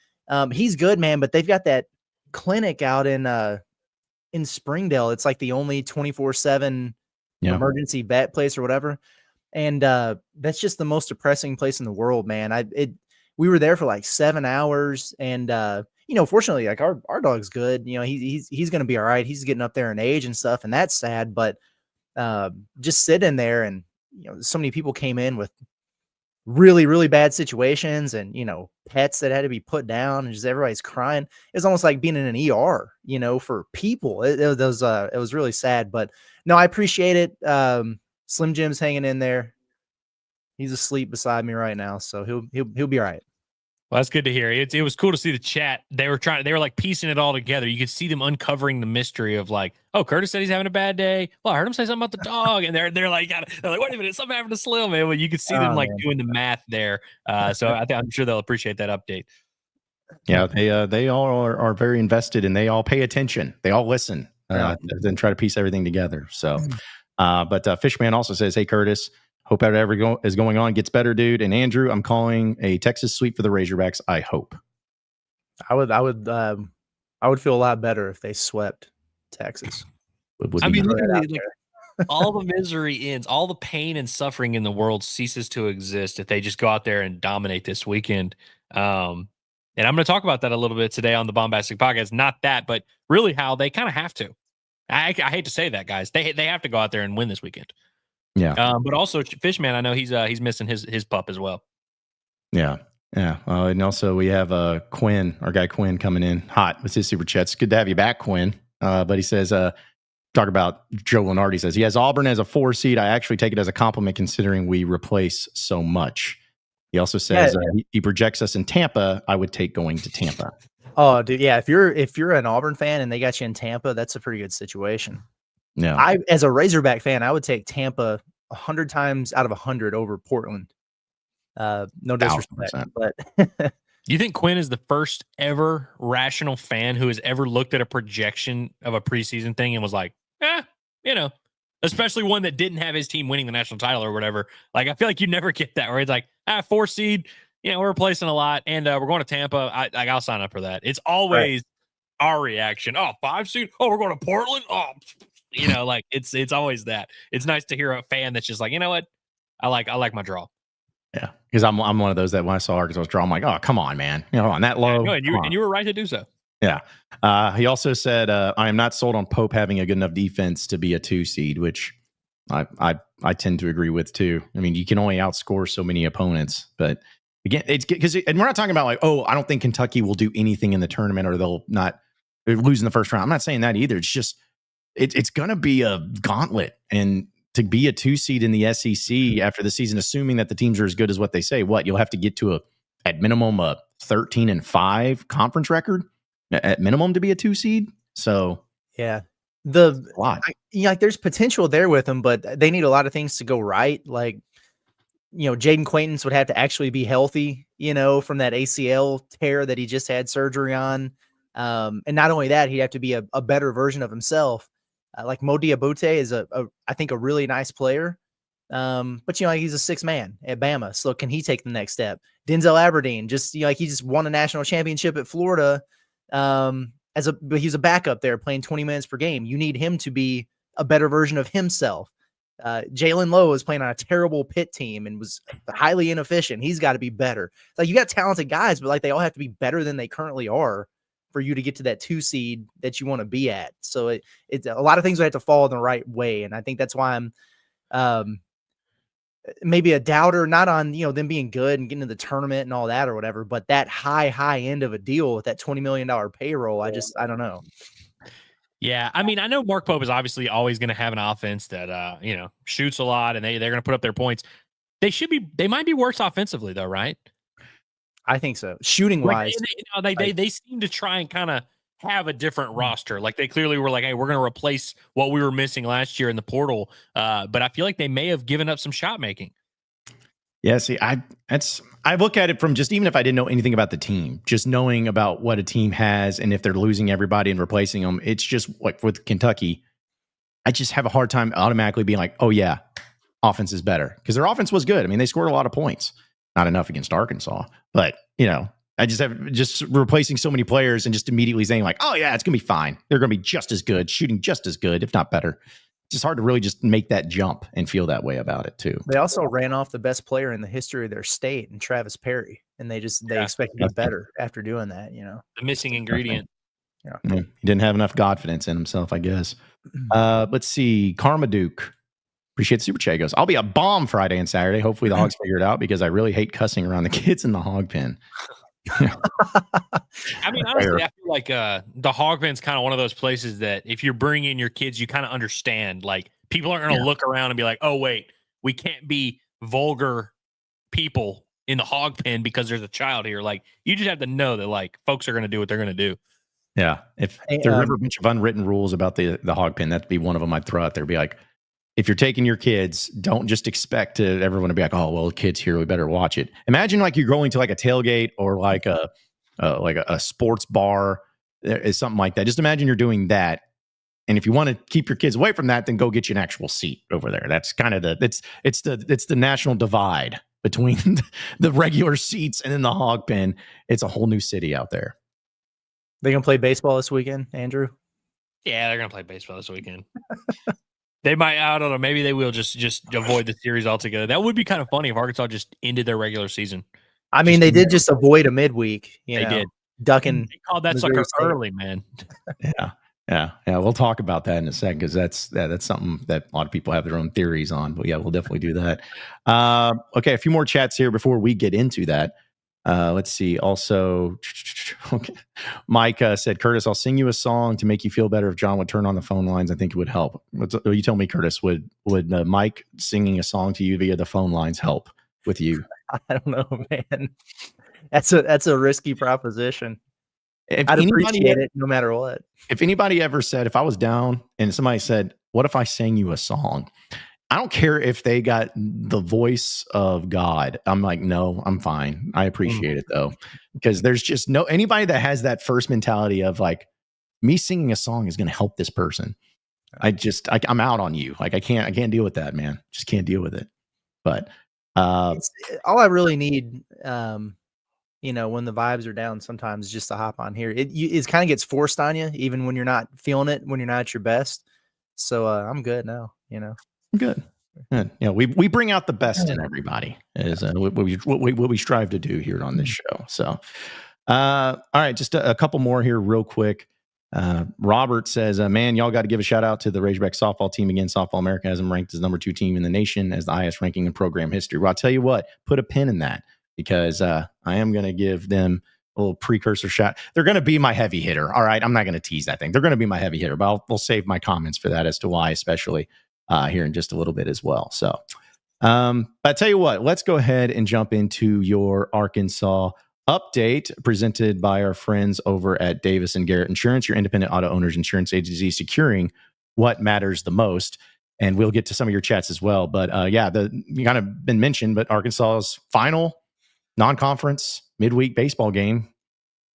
Speaker 4: He's good, man. But they've got that clinic out in Springdale. It's like the only 24/7 emergency vet place or whatever. And that's just the most depressing place in the world, man. We were there for like 7 hours, and fortunately, like our dog's good. He's going to be all right. He's getting up there in age and stuff, and that's sad. But just sitting there, and so many people came in with really, really bad situations, and pets that had to be put down, and just everybody's crying. It's almost like being in an ER, for people. It was really sad. But no, I appreciate it. Slim Jim's hanging in there. He's asleep beside me right now, so he'll be all right.
Speaker 5: Well, that's good to hear. It was cool to see the chat. They were like piecing it all together. You could see them uncovering the mystery of like, oh, Curtis said he's having a bad day. Well, I heard him say something about the dog, and they're like, wait a minute, something happened to Slim, man. Well, you could see them doing the math there. So I'm sure they'll appreciate that update.
Speaker 3: Yeah, they all are very invested, and they all pay attention. They all listen, then try to piece everything together. So, but Fishman also says, hey, Curtis, hope whatever is going on gets better, dude. And Andrew, I'm calling a Texas sweep for the Razorbacks. I hope.
Speaker 4: I would feel a lot better if they swept Texas.
Speaker 5: Literally, all the misery ends, all the pain and suffering in the world ceases to exist if they just go out there and dominate this weekend. And I'm going to talk about that a little bit today on the Bombastic Podcast. Not that, but really how they kind of have to. I hate to say that, guys. They have to go out there and win this weekend.
Speaker 3: Yeah.
Speaker 5: But also Fishman, I know he's missing his pup as well.
Speaker 3: Yeah. Yeah. And also we have Quinn, our guy Quinn, coming in hot with his super chat. It's good to have you back, Quinn. But he says, talk about Joe Lenardi says he has Auburn as a 4 seed. I actually take it as a compliment considering we replace so much. He also says he projects us in Tampa. I would take going to Tampa.
Speaker 4: Oh, dude. Yeah. If you're an Auburn fan and they got you in Tampa, that's a pretty good situation.
Speaker 3: Yeah.
Speaker 4: As a Razorback fan, I would take Tampa 100 times out of 100 over Portland. No disrespect,
Speaker 3: 1,000%.
Speaker 4: but
Speaker 5: you think Quinn is the first ever rational fan who has ever looked at a projection of a preseason thing and was like, especially one that didn't have his team winning the national title or whatever. Like, I feel like you never get that where it's like, 4 seed, we're replacing a lot and we're going to Tampa. I'll sign up for that. It's always, our reaction. Oh, 5 seed. Oh, we're going to Portland. Oh, like it's always that. It's nice to hear a fan that's just like, you know what, I like my draw.
Speaker 3: Yeah, because I'm one of those that when I saw Arkansas draw, I'm like, oh, come on, man, on that low.
Speaker 5: No, and you were right to do so.
Speaker 3: Yeah. He also said, I am not sold on Pope having a good enough defense to be a 2 seed, which I tend to agree with too. I mean, you can only outscore so many opponents, but again, it's because, and we're not talking about like, oh, I don't think Kentucky will do anything in the tournament or they'll lose in the first round. I'm not saying that either. It's just, it's going to be a gauntlet, and to be a 2 seed in the SEC after the season, assuming that the teams are as good as what they say, you'll have to get to at minimum a 13-5 conference record at minimum to be a 2 seed. So
Speaker 4: yeah, there's potential there with them, but they need a lot of things to go right. Like, Jaden Quaintance would have to actually be healthy, from that ACL tear that he just had surgery on. And not only that, he'd have to be a better version of himself. Like Mo Diabate is I think a really nice player. But he's a 6 man at Bama. So can he take the next step? Denzel Aberdeen, just, he just won a national championship at Florida. But he's a backup there playing 20 minutes per game. You need him to be a better version of himself. Jalen Lowe is playing on a terrible Pitt team and was highly inefficient. He's got to be better. Like, you got talented guys, but like they all have to be better than they currently are for you to get to that 2 seed that you want to be at. So it's a lot of things would have to fall in the right way. And I think that's why I'm maybe a doubter, not on, them being good and getting to the tournament and all that or whatever, but that high end of a deal with that $20 million payroll. I don't know.
Speaker 5: Yeah. I mean, I know Mark Pope is obviously always going to have an offense that, shoots a lot, and they're going to put up their points. They might be worse offensively though, right?
Speaker 4: I think so. Shooting wise,
Speaker 5: they seem to try and kind of have a different roster. Like, they clearly were like, hey, we're going to replace what we were missing last year in the portal. But I feel like they may have given up some shot making.
Speaker 3: Yeah, see, I look at it from just, even if I didn't know anything about the team, just knowing about what a team has and if they're losing everybody and replacing them, it's just like with Kentucky, I just have a hard time automatically being like, oh yeah, offense is better, because their offense was good. I mean, they scored a lot of points, not enough against Arkansas, but I just replacing so many players and just immediately saying like, oh yeah, it's gonna be fine. They're gonna be just as good, shooting just as good, if not better. It's just hard to really just make that jump and feel that way about it too.
Speaker 4: They also ran off the best player in the history of their state, and Travis Perry, and they expect to get better after doing that.
Speaker 5: The missing ingredient.
Speaker 3: Yeah, he didn't have enough confidence in himself, I guess. Let's see, Karma Duke. Appreciate the super chat. Goes, I'll be a bomb Friday and Saturday. Hopefully the Hogs figure it out, because I really hate cussing around the kids in the hog pen.
Speaker 5: I mean, honestly, I feel like the hog pen's kind of one of those places that if you're bringing your kids, you kind of understand. Like, people aren't going to look around and be like, oh, wait, we can't be vulgar people in the hog pen because there's a child here. Like, you just have to know that, like, folks are going to do what they're going to do.
Speaker 3: Yeah. If there were ever a bunch of unwritten rules about the hog pen, that'd be one of them I'd throw out there. Be like, if you're taking your kids, don't just expect everyone to be like, oh, well, the kid's here, we better watch it. Imagine like you're going to like a tailgate or like a sports bar, is something like that. Just imagine you're doing that. And if you want to keep your kids away from that, then go get you an actual seat over there. That's kind of it's the national divide between the regular seats and then the hog pen. It's a whole new city out there.
Speaker 4: They gonna play baseball this weekend, Andrew?
Speaker 5: Yeah, they're gonna play baseball this weekend. They might, I don't know, maybe they will just avoid the series altogether. That would be kind of funny if Arkansas just ended their regular season.
Speaker 4: I mean, they did just avoid a midweek. They did. Ducking.
Speaker 5: They called that sucker early, man.
Speaker 3: Yeah. We'll talk about that in a second, because that's something that a lot of people have their own theories on. But yeah, we'll definitely do that. Okay, a few more chats here before we get into that. Let's see. Also, okay. Mike said, Curtis, I'll sing you a song to make you feel better. If John would turn on the phone lines, I think it would help. You tell me, Curtis, would Mike singing a song to you via the phone lines help with you?
Speaker 4: I don't know, man. That's a risky proposition. I'd appreciate it no matter what.
Speaker 3: If anybody ever said, if I was down and somebody said, what if I sang you a song? I don't care if they got the voice of God. I'm like, no, I'm fine. I appreciate it though, because there's just anybody that has that first mentality of like, me singing a song is going to help this person. I'm out on you. Like, I can't deal with that, man. Just can't deal with it. But
Speaker 4: all I really need when the vibes are down, sometimes just to hop on here, it kind of gets forced on you, even when you're not feeling it, when you're not at your best. So I'm good now.
Speaker 3: Good. We bring out the best in everybody, is what we strive to do here on this show. So, all right, just a couple more here, real quick. Robert says, man, y'all got to give a shout out to the Razorback softball team again. Softball America has them ranked as number 2 team in the nation as the highest ranking in program history. Well, I'll tell you what, put a pin in that, because I am going to give them a little precursor shot. They're going to be my heavy hitter. All right, I'm not going to tease that thing. They're going to be my heavy hitter, but we'll save my comments for that as to why, especially here in just a little bit as well. So, but I tell you what, let's go ahead and jump into your Arkansas update presented by our friends over at Davis and Garrett Insurance, your independent auto owners insurance agency, securing what matters the most. And we'll get to some of your chats as well. But you kind of been mentioned, but Arkansas's final non-conference midweek baseball game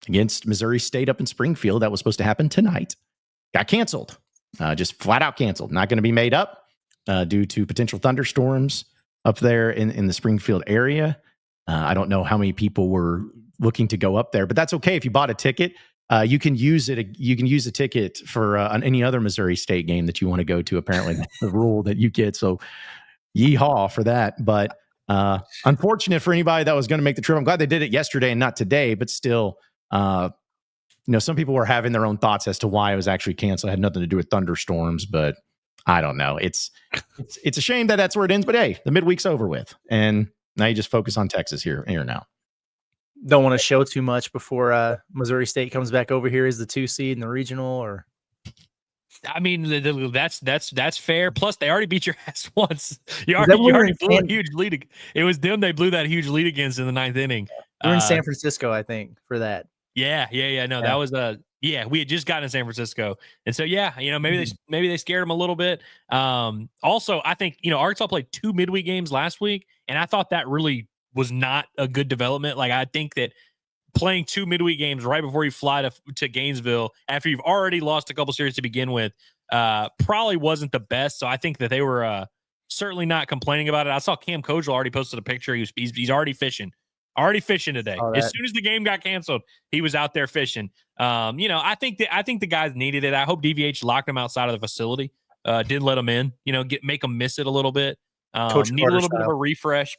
Speaker 3: against Missouri State up in Springfield that was supposed to happen tonight got canceled. Just flat out canceled. Not going to be made up due to potential thunderstorms up there in the Springfield area. I don't know how many people were looking to go up there, but that's okay. If you bought a ticket, you can use it. You can use a ticket for any other Missouri State game that you want to go to. Apparently, that's the rule that you get. So, yeehaw for that. But unfortunate for anybody that was going to make the trip. I'm glad they did it yesterday and not today. But still, some people were having their own thoughts as to why it was actually canceled. It had nothing to do with thunderstorms, but I don't know. It's a shame that that's where it ends. But hey, the midweek's over with, and now you just focus on Texas here now.
Speaker 4: Don't want to show too much before Missouri State comes back over here as the 2 seed in the regional, or.
Speaker 5: I mean, that's fair. Plus, they already beat your ass once. You already blew a huge lead. It was them they blew that huge lead against in the 9th inning.
Speaker 4: We're in San Francisco, I think, for that.
Speaker 5: Yeah. No, that was we had just gotten to San Francisco, and so maybe they scared them a little bit. Also, I think Arkansas played 2 midweek games last week, and I thought that really was not a good development. Like, I think that playing 2 midweek games right before you fly to Gainesville after you've already lost a couple series to begin with probably wasn't the best. So I think that they were certainly not complaining about it. I saw Cam Kojal already posted a picture. He's already fishing. Today. As soon as the game got canceled, he was out there fishing. I think the guys needed it. I hope DVH locked them outside of the facility. Didn't let them in. Make them miss it a little bit. Need a little bit of a refresh.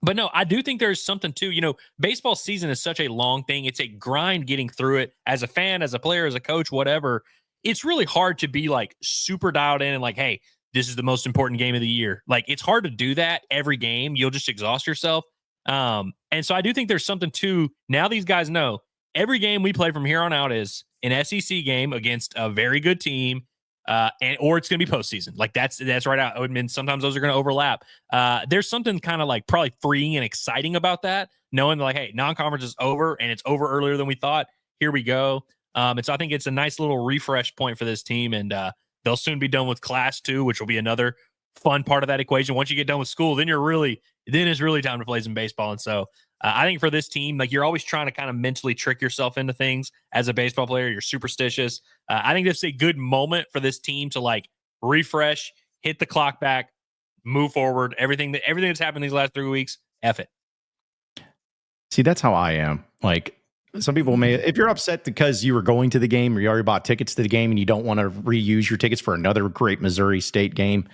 Speaker 5: But no, I do think there's something too. Baseball season is such a long thing. It's a grind getting through it. As a fan, as a player, as a coach, whatever. It's really hard to be like super dialed in and like, hey, this is the most important game of the year. Like, it's hard to do that every game. You'll just exhaust yourself. And so I do think there's something to, now these guys know every game we play from here on out is an SEC game against a very good team, or it's going to be postseason. Like, that's right out. I mean, sometimes those are going to overlap. There's something kind of like probably freeing and exciting about that, knowing that, like, hey, non-conference is over and it's over earlier than we thought. Here we go. And so I think it's a nice little refresh point for this team, and they'll soon be done with Class 2, which will be another fun part of that equation. Once you get done with school, then it's really time to play some baseball. And so I think for this team, like, you're always trying to kind of mentally trick yourself into things as a baseball player. You're superstitious. I think that's a good moment for this team to like refresh, hit the clock back, move forward. Everything that's happened these last 3 weeks, F it.
Speaker 3: See, that's how I am. Like, some people may, if you're upset because you were going to the game or you already bought tickets to the game and you don't want to reuse your tickets for another great Missouri State game,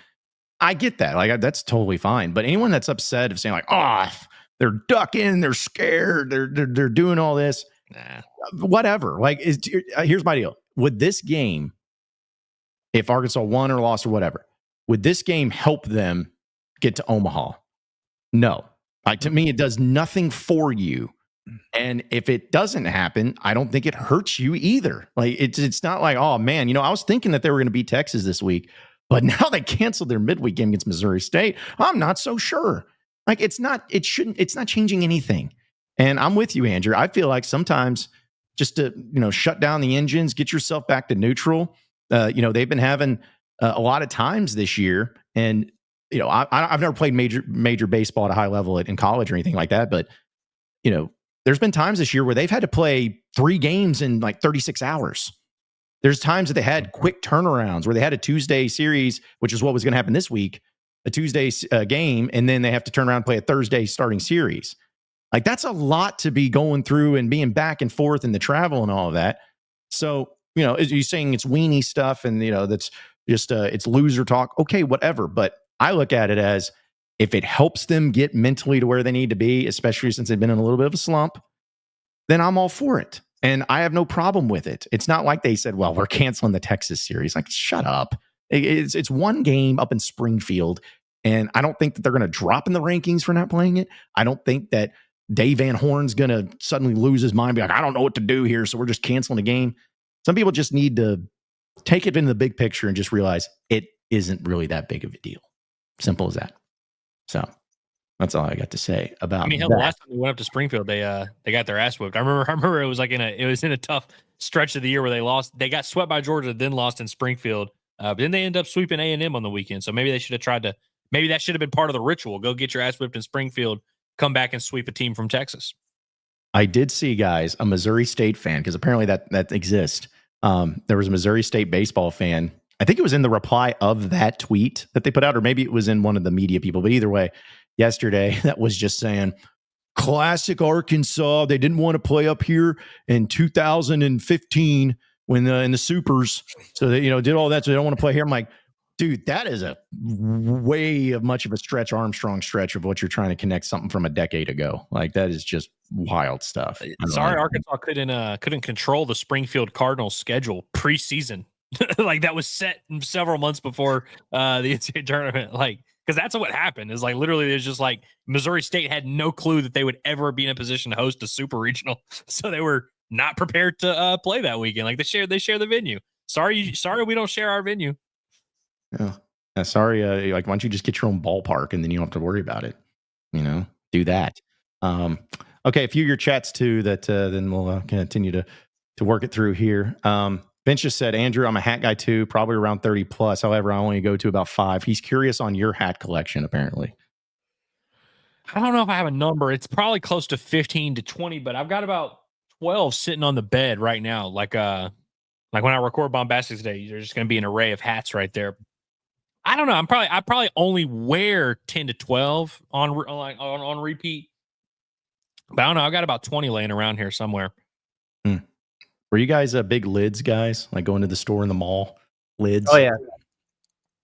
Speaker 3: I get that. Like, that's totally fine. But anyone that's upset of saying like, oh, they're ducking, they're scared, they're doing all this, whatever. Like, here's my deal. Would this game, if Arkansas won or lost or whatever, would this game help them get to Omaha? No. Like, to me, it does nothing for you. And if it doesn't happen, I don't think it hurts you either. Like, it's not like, oh man, I was thinking that they were going to beat Texas this week, but now they canceled their midweek game against Missouri State. I'm not so sure. Like, it's not changing anything. And I'm with you, Andrew. I feel like sometimes just to, shut down the engines, get yourself back to neutral. They've been having a lot of times this year. And, I've never played major baseball at a high level in college or anything like that. But, there's been times this year where they've had to play 3 games in like 36 hours. There's times that they had quick turnarounds where they had a Tuesday series, which is what was going to happen this week, a Tuesday game, and then they have to turn around and play a Thursday starting series. Like that's a lot to be going through and being back and forth and the travel and all of that. So, as you're saying it's weenie stuff and, that's just, it's loser talk. Okay, whatever. But I look at it as if it helps them get mentally to where they need to be, especially since they've been in a little bit of a slump, then I'm all for it. And I have no problem with it. It's not like they said, well, we're canceling the Texas series. Like, shut up. It's one game up in Springfield. And I don't think that they're going to drop in the rankings for not playing it. I don't think that Dave Van Horn's going to suddenly lose his mind, be like, I don't know what to do here, so we're just canceling the game. Some people just need to take it in the big picture and just realize it isn't really that big of a deal. Simple as that. So that's all I got to say about.
Speaker 5: I mean, hell, the last time they went up to Springfield, they got their ass whooped. I remember it was like it was in a tough stretch of the year where they lost. They got swept by Georgia, then lost in Springfield. But then they ended up sweeping A&M on the weekend. So maybe they should have tried to. Maybe that should have been part of the ritual. Go get your ass whipped in Springfield, come back and sweep a team from Texas.
Speaker 3: I did see, guys, a Missouri State fan, because apparently that exists. There was a Missouri State baseball fan. I think it was in the reply of that tweet that they put out, or maybe it was in one of the media people. But either way, yesterday, that was just saying, classic Arkansas. They didn't want to play up here in 2015 when in the Supers. So they, did all that. So they don't want to play here. I'm like, dude, that is a way of much of a stretch, Armstrong stretch of what you're trying to connect something from a decade ago. Like that is just wild stuff.
Speaker 5: Sorry, Arkansas couldn't control the Springfield Cardinals schedule preseason. Like that was set several months before the NCAA tournament. Like, because that's what happened. Is like literally there's just like Missouri State had no clue that they would ever be in a position to host a super regional, so they were not prepared to play that weekend. Like they share the venue. Sorry, we don't share our venue.
Speaker 3: Yeah. Sorry. Like, why don't you just get your own ballpark and then you don't have to worry about it? Do that. Okay. A few of your chats too that then we'll continue to work it through here. Vince just said, Andrew, I'm a hat guy too, probably around 30 plus. However, I only go to about 5. He's curious on your hat collection, apparently.
Speaker 5: I don't know if I have a number. It's probably close to 15 to 20, but I've got about 12 sitting on the bed right now. Like when I record Bombastic today, there's just going to be an array of hats right there. I don't know. I probably only wear 10 to 12 on repeat. But I don't know. I got about 20 laying around here somewhere.
Speaker 3: Were you guys big lids guys? Like going to the store in the mall? Lids?
Speaker 4: Oh, yeah.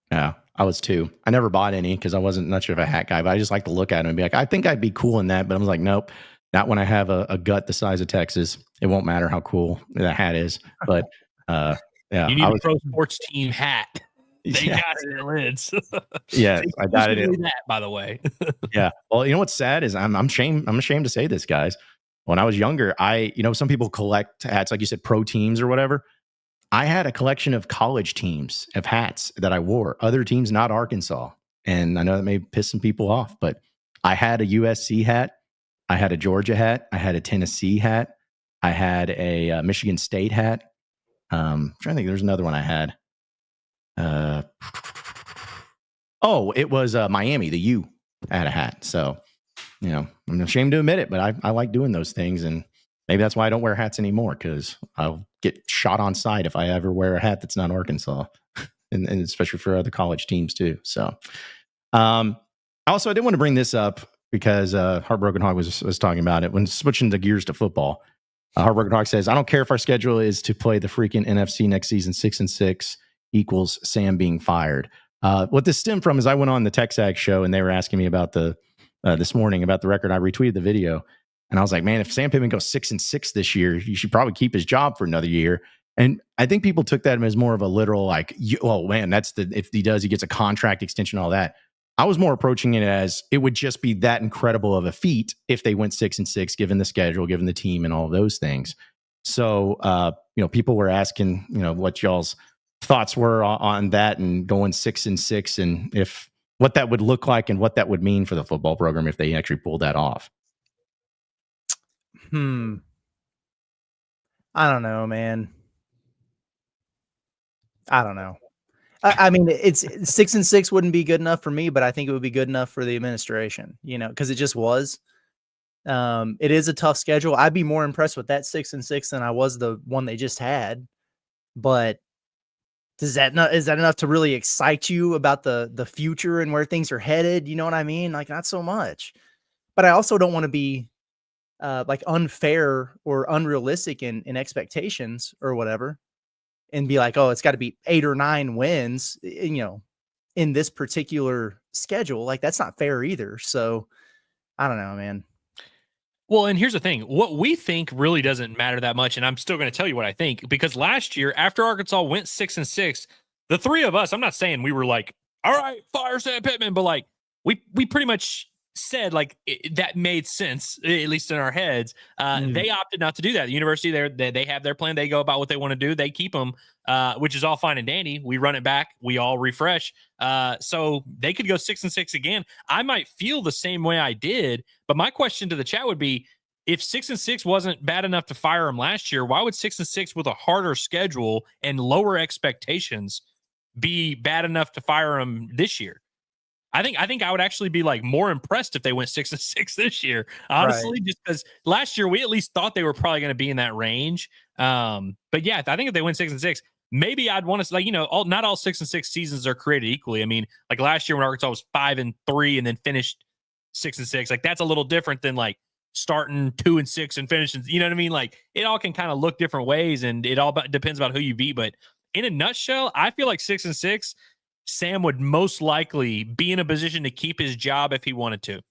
Speaker 3: Yeah, I was too. I never bought any because I wasn't much of a hat guy, but I just like to look at them and be like, I think I'd be cool in that. But I was like, nope, not when I have a gut the size of Texas. It won't matter how cool that hat is. But yeah.
Speaker 5: You need a pro sports team hat. They got it in lids.
Speaker 3: Yeah, I got it in
Speaker 5: that, by the way.
Speaker 3: Yeah. Well, you know what's sad is I'm ashamed to say this, guys. When I was younger, some people collect hats, like you said, pro teams or whatever. I had a collection of college teams of hats that I wore, other teams, not Arkansas. And I know that may piss some people off, but I had a USC hat. I had a Georgia hat. I had a Tennessee hat. I had a Michigan State hat. I'm trying to think. There's another one I had. It was Miami, the U. I had a hat. So, I'm ashamed to admit it, but I like doing those things. And maybe that's why I don't wear hats anymore, because I'll get shot on sight if I ever wear a hat that's not Arkansas, and especially for other college teams too. So, also, I did want to bring this up because Heartbroken Hog was talking about it when switching the gears to football. Heartbroken Hog says, I don't care if our schedule is to play the freaking NFC next season. 6-6 equals Sam being fired. What this stemmed from is I went on the TexAg show and they were asking me about this morning about the record. I retweeted the video and I was like, man, if Sam Pittman goes 6-6 this year, you should probably keep his job for another year. And I think people took that as more of a literal, like, oh man, if he gets a contract extension, all that. I was more approaching it as it would just be that incredible of a feat if they went 6-6, given the schedule, given the team and all those things. So, people were asking, what y'all's thoughts were on that and going 6-6 and what that would look like and what that would mean for the football program if they actually pulled that off.
Speaker 4: I don't know, man. I don't know. I mean, it's 6-6 wouldn't be good enough for me, but I think it would be good enough for the administration, because it just was. It is a tough schedule. I'd be more impressed with that 6-6 than I was the one they just had. But is that enough to really excite you about the future and where things are headed? You know what I mean? Like, not so much. But I also don't want to be like unfair or unrealistic in expectations or whatever, and be like, oh, it's got to be 8 or 9 wins, in this particular schedule. Like, that's not fair either. So I don't know, man.
Speaker 5: Well, and here's the thing. What we think really doesn't matter that much, and I'm still going to tell you what I think, because last year, after Arkansas went 6-6, the three of us, I'm not saying we were like, all right, fire Sam Pittman, but like we pretty much said like that made sense, at least in our heads. They opted not to do that. The university, they have their plan. They go about what they want to do. They keep them, which is all fine and dandy. We run it back. We all refresh. So they could go 6-6 again. I might feel the same way I did, but my question to the chat would be, if 6-6 wasn't bad enough to fire him last year, why would 6-6 with a harder schedule and lower expectations be bad enough to fire him this year? I think I would actually be like more impressed if they went 6-6 this year, honestly, right. Just because last year we at least thought they were probably going to be in that range. But yeah, I think if they went 6-6, maybe I'd want to, like, not all 6-6 seasons are created equally. I mean, like last year when Arkansas was 5-3 and then finished 6-6, like that's a little different than like starting 2-6 and finishing. You know what I mean? Like it all can kind of look different ways, and it all depends about who you beat. But in a nutshell, I feel like 6-6. Sam would most likely be in a position to keep his job if he wanted to.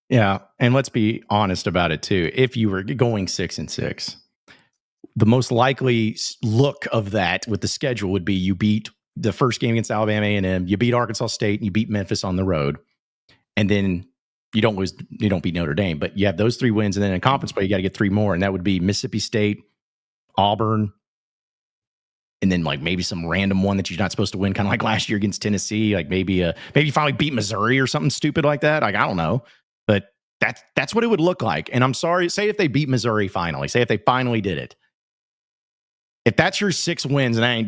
Speaker 3: Yeah, and let's be honest about it too. If you were going 6-6, the most likely look of that with the schedule would be you beat the first game against Alabama A&M, you beat Arkansas State, and you beat Memphis on the road, and then you don't beat Notre Dame, but you have those 3 wins, and then in conference play you got to get 3 more, and that would be Mississippi State, Auburn, and then like maybe some random one that you're not supposed to win, kind of like last year against Tennessee. Like maybe you finally beat Missouri or something stupid like that. Like I don't know, but that's what it would look like. And I'm sorry, say if they beat Missouri finally, say if they finally did it. If that's your 6 wins, and I'm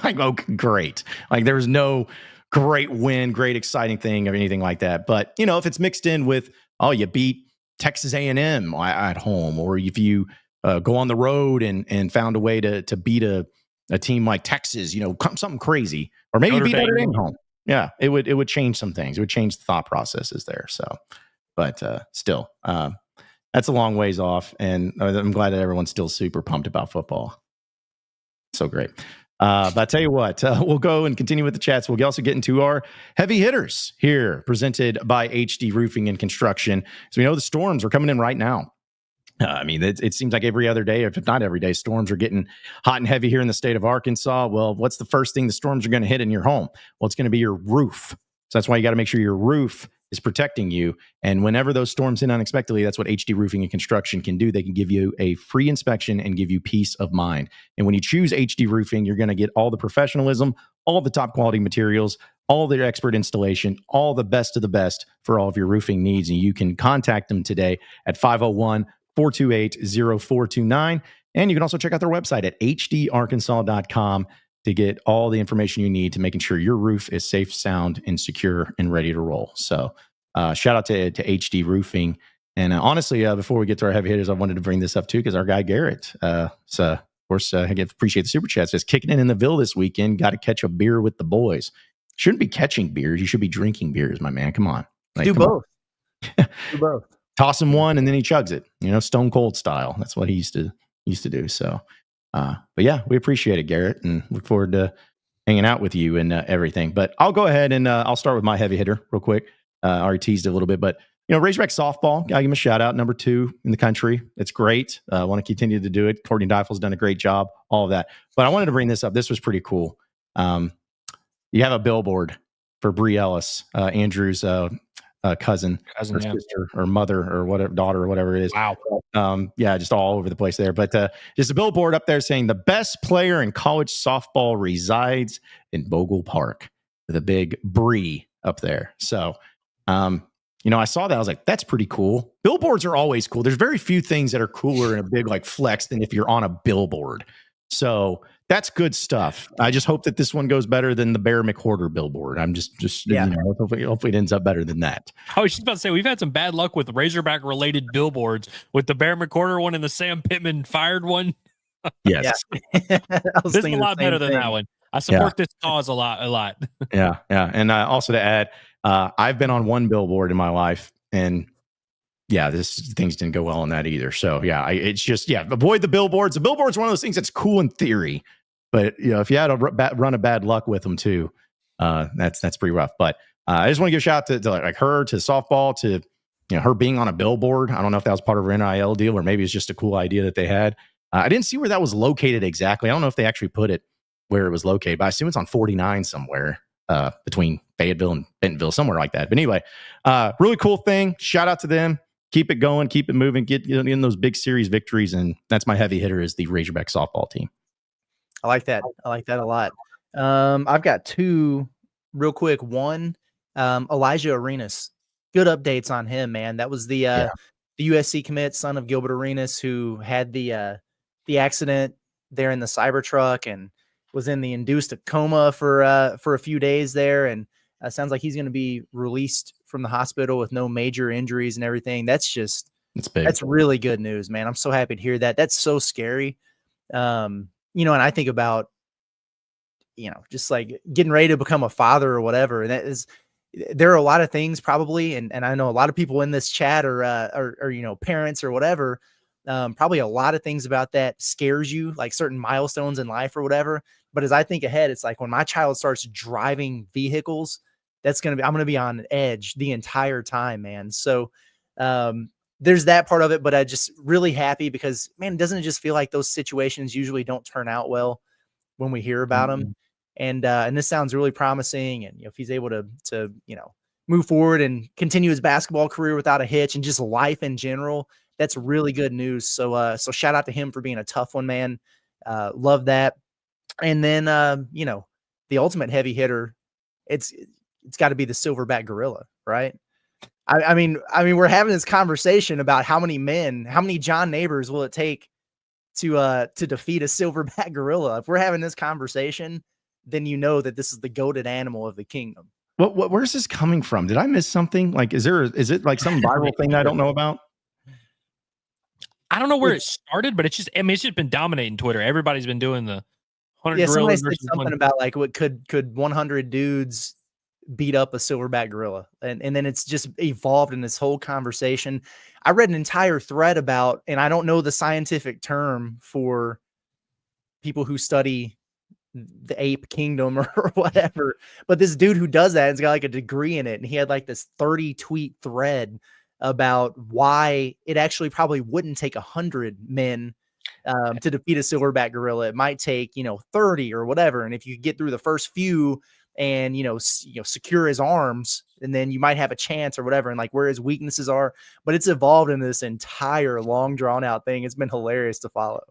Speaker 3: like, oh, great. Like there was no great win, great exciting thing or anything like that. But if it's mixed in with, oh, you beat Texas A&M at home, or if you go on the road and found a way to beat a team like Texas, something crazy, or maybe beat Notre Dame home. Yeah, it would change some things. It would change the thought processes there. So, but still, that's a long ways off, and I'm glad that everyone's still super pumped about football. So great. But I tell you what, we'll go and continue with the chats. We'll also get into our heavy hitters here, presented by HD Roofing and Construction. So we know the storms are coming in right now. I mean, it seems like every other day, if not every day, storms are getting hot and heavy here in the state of Arkansas. Well, what's the first thing the storms are going to hit in your home? Well, it's going to be your roof. So that's why you got to make sure your roof is protecting you. And whenever those storms hit unexpectedly, that's what HD Roofing and Construction can do. They can give you a free inspection and give you peace of mind. And when you choose HD Roofing, you're going to get all the professionalism, all the top quality materials, all their expert installation, all the best of the best for all of your roofing needs. And you can contact them today at 501-428-0429. And you can also check out their website at hdarkansas.com to get all the information you need to making sure your roof is safe, sound, and secure and ready to roll. So shout out to HD Roofing. And honestly, before we get to our heavy hitters, I wanted to bring this up too, because our guy Garrett, of course, again, appreciate the super chats, just kicking in the Ville this weekend. Got to catch a beer with the boys. Shouldn't be catching beers. You should be drinking beers, my man. Come on.
Speaker 4: Do both. Do both.
Speaker 3: Toss him one and then he chugs it, Stone Cold style. That's what he used to do. So, but yeah, we appreciate it, Garrett, and look forward to hanging out with you and everything. But I'll go ahead and I'll start with my heavy hitter real quick. I already teased it a little bit, but Razorback softball, gotta give him a shout out. Number 2 in the country. It's great. I want to continue to do it. Courtney Deifel's done a great job, all of that. But I wanted to bring this up. This was pretty cool. You have a billboard for Bree Ellis, Andrew's cousin or sister or mother or whatever, daughter or whatever it is.
Speaker 5: Wow.
Speaker 3: Yeah, just all over the place there. But just a billboard up there saying the best player in college softball resides in Bogle Park, with a big Bree up there. So, I saw that. I was like, that's pretty cool. Billboards are always cool. There's very few things that are cooler and a big like flex than if you're on a billboard. So that's good stuff. I just hope that this one goes better than the Bear McWhorter billboard. I'm just hopefully it ends up better than that.
Speaker 5: I was just about to say, we've had some bad luck with Razorback related billboards, with the Bear McWhorter one and the Sam Pittman fired one.
Speaker 3: Yes.
Speaker 5: This is a lot better than that one. I support this cause a lot.
Speaker 3: Yeah. And also to add, I've been on one billboard in my life, and things didn't go well on that either. So yeah, it's just, avoid the billboards. The billboard's one of those things that's cool in theory, but if you had a run of bad luck with them too, that's pretty rough. But I just want to give a shout out to like her, to softball, to her being on a billboard. I don't know if that was part of her NIL deal or maybe it's just a cool idea that they had. I didn't see where that was located exactly. I don't know if they actually put it where it was located, but I assume it's on 49 somewhere between Fayetteville and Bentonville, somewhere like that. But anyway, really cool thing. Shout out to them. Keep it going, keep it moving, get in those big series victories. And that's my heavy hitter, is the Razorback softball team.
Speaker 4: I like that. I like that a lot. I've got two real quick. One, Elijah Arenas. Good updates on him, man. That was the USC commit, son of Gilbert Arenas, who had the accident there in the Cybertruck and was in the induced coma for a few days there. And sounds like he's going to be released from the hospital with no major injuries and everything. It's big. That's really good news, man. I'm so happy to hear that. That's so scary. And I think about, just like getting ready to become a father or whatever. And there are a lot of things probably. And I know a lot of people in this chat are parents or whatever. Probably a lot of things about that scares you, like certain milestones in life or whatever. But as I think ahead, it's like when my child starts driving vehicles, I'm going to be on edge the entire time, man. So there's that part of it, but I just really happy because, man, doesn't it just feel like those situations usually don't turn out well when we hear about them? And this sounds really promising. And if he's able to move forward and continue his basketball career without a hitch and just life in general, that's really good news. So shout out to him for being a tough one, man. Love that. And then the ultimate heavy hitter, it's got to be the silverback gorilla, right? I mean, we're having this conversation about how many John Neighbors will it take to defeat a silverback gorilla. If we're having this conversation, then you know that this is the goated animal of the kingdom.
Speaker 3: Where's this coming from? Did I miss something? Like, is it like some viral thing I don't know about?
Speaker 5: I don't know where it started, but it's just been dominating Twitter. Everybody's been doing the 100
Speaker 4: somebody
Speaker 5: gorillas.
Speaker 4: said something about like what could 100 dudes beat up a silverback gorilla, and then it's just evolved in this whole conversation. I read an entire thread about, and I don't know the scientific term for people who study the ape kingdom or whatever, but this dude who does that has got like a degree in it, and he had like this 30 tweet thread about why it actually probably wouldn't take 100 men to defeat a silverback gorilla. It might take 30 or whatever, and if you get through the first few and secure his arms, and then you might have a chance or whatever, and like where his weaknesses are. But it's evolved into this entire long drawn out thing. It's been hilarious to follow.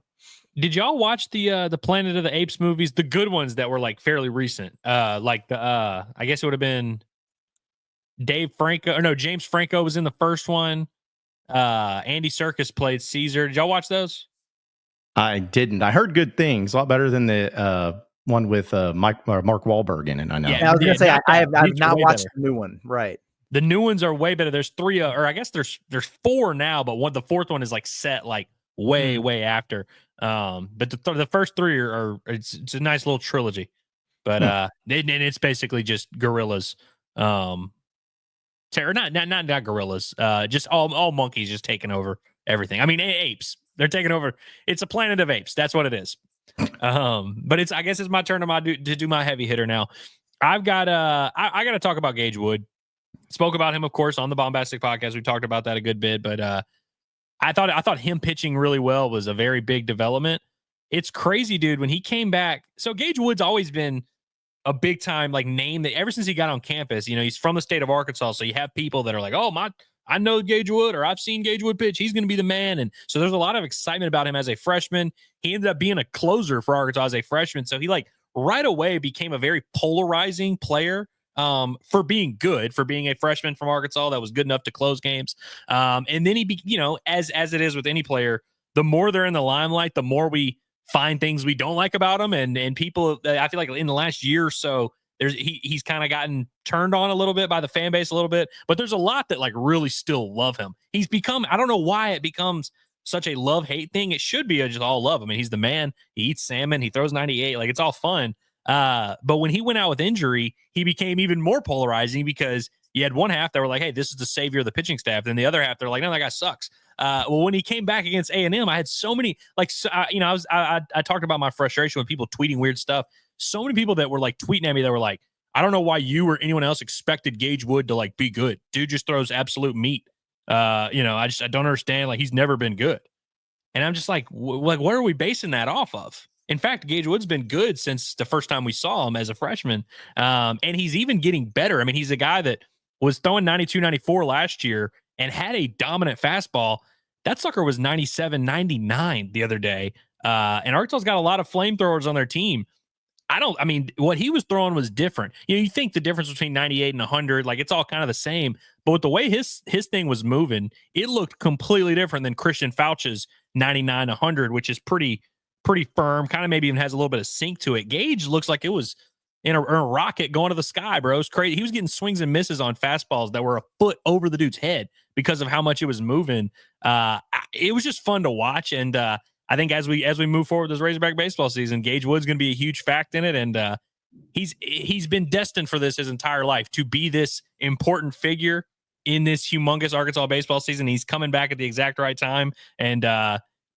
Speaker 5: Did y'all watch the Planet of the Apes movies, the good ones that were like fairly recent? Like I guess it would have been James Franco was in the first one. Andy Serkis played Caesar. Did y'all watch those?
Speaker 3: I didn't. I heard good things. A lot better than the one with Mark Wahlberg in it. I know.
Speaker 4: Yeah, I was gonna say I have not watched the new one. Right.
Speaker 5: The new ones are way better. There's 3, or I guess there's 4 now, but the fourth one is like set like way after. But the first 3 are it's a nice little trilogy. But and it's basically just gorillas. Not gorillas. Just all monkeys just taking over everything. I mean, apes. They're taking over. It's a planet of apes. That's what it is. But I guess it's my turn to do my heavy hitter now. I've got I got to talk about Gage Wood. Spoke about him, of course, on the Bombastic podcast. We talked about that a good bit, but I thought him pitching really well was a very big development. It's crazy, dude, when he came back. So Gage Wood's always been a big time like name that ever since he got on campus. He's from the state of Arkansas, so you have people that are like, "Oh, I know Gage Wood, or I've seen Gage Wood pitch. He's going to be the man." And so there's a lot of excitement about him as a freshman. He ended up being a closer for Arkansas as a freshman. So he right away became a very polarizing player for being good, for being a freshman from Arkansas that was good enough to close games. And then as it is with any player, the more they're in the limelight, the more we find things we don't like about them. And people, I feel like in the last year or so, he's kind of gotten turned on a little bit by the fan base a little bit, but there's a lot that like really still love him. He's become, I don't know why it becomes such a love-hate thing. It should be just all love. I mean, he's the man. He eats salmon. He throws 98. Like, it's all fun. But when he went out with injury, he became even more polarizing because you had one half that were like, hey, this is the savior of the pitching staff. Then the other half, they're like, no, that guy sucks. Well, when he came back against A&M, I had so many, like, I talked about my frustration with people tweeting weird stuff. So many people that were like tweeting at me that were like, I don't know why you or anyone else expected Gage Wood to like be good. Dude just throws absolute meat. I don't understand. Like, he's never been good. And I'm just like, what are we basing that off of? In fact, Gage Wood's been good since the first time we saw him as a freshman. And he's even getting better. I mean, he's a guy that was throwing 92, 94 last year and had a dominant fastball. That sucker was 97, 99 the other day. And Arkansas's got a lot of flamethrowers on their team. What he was throwing was different. You think the difference between 98 and 100, like, it's all kind of the same. But with the way his thing was moving, it looked completely different than Christian Fauch's 99, 100, which is pretty firm, kind of maybe even has a little bit of sink to it. Gage looks like it was in a rocket going to the sky, bro. It was crazy. He was getting swings and misses on fastballs that were a foot over the dude's head because of how much it was moving. It was just fun to watch. And I think as we move forward this Razorback baseball season, Gage Wood's going to be a huge fact in it. And he's been destined for this his entire life, to be this important figure in this humongous Arkansas baseball season. He's coming back at the exact right time. And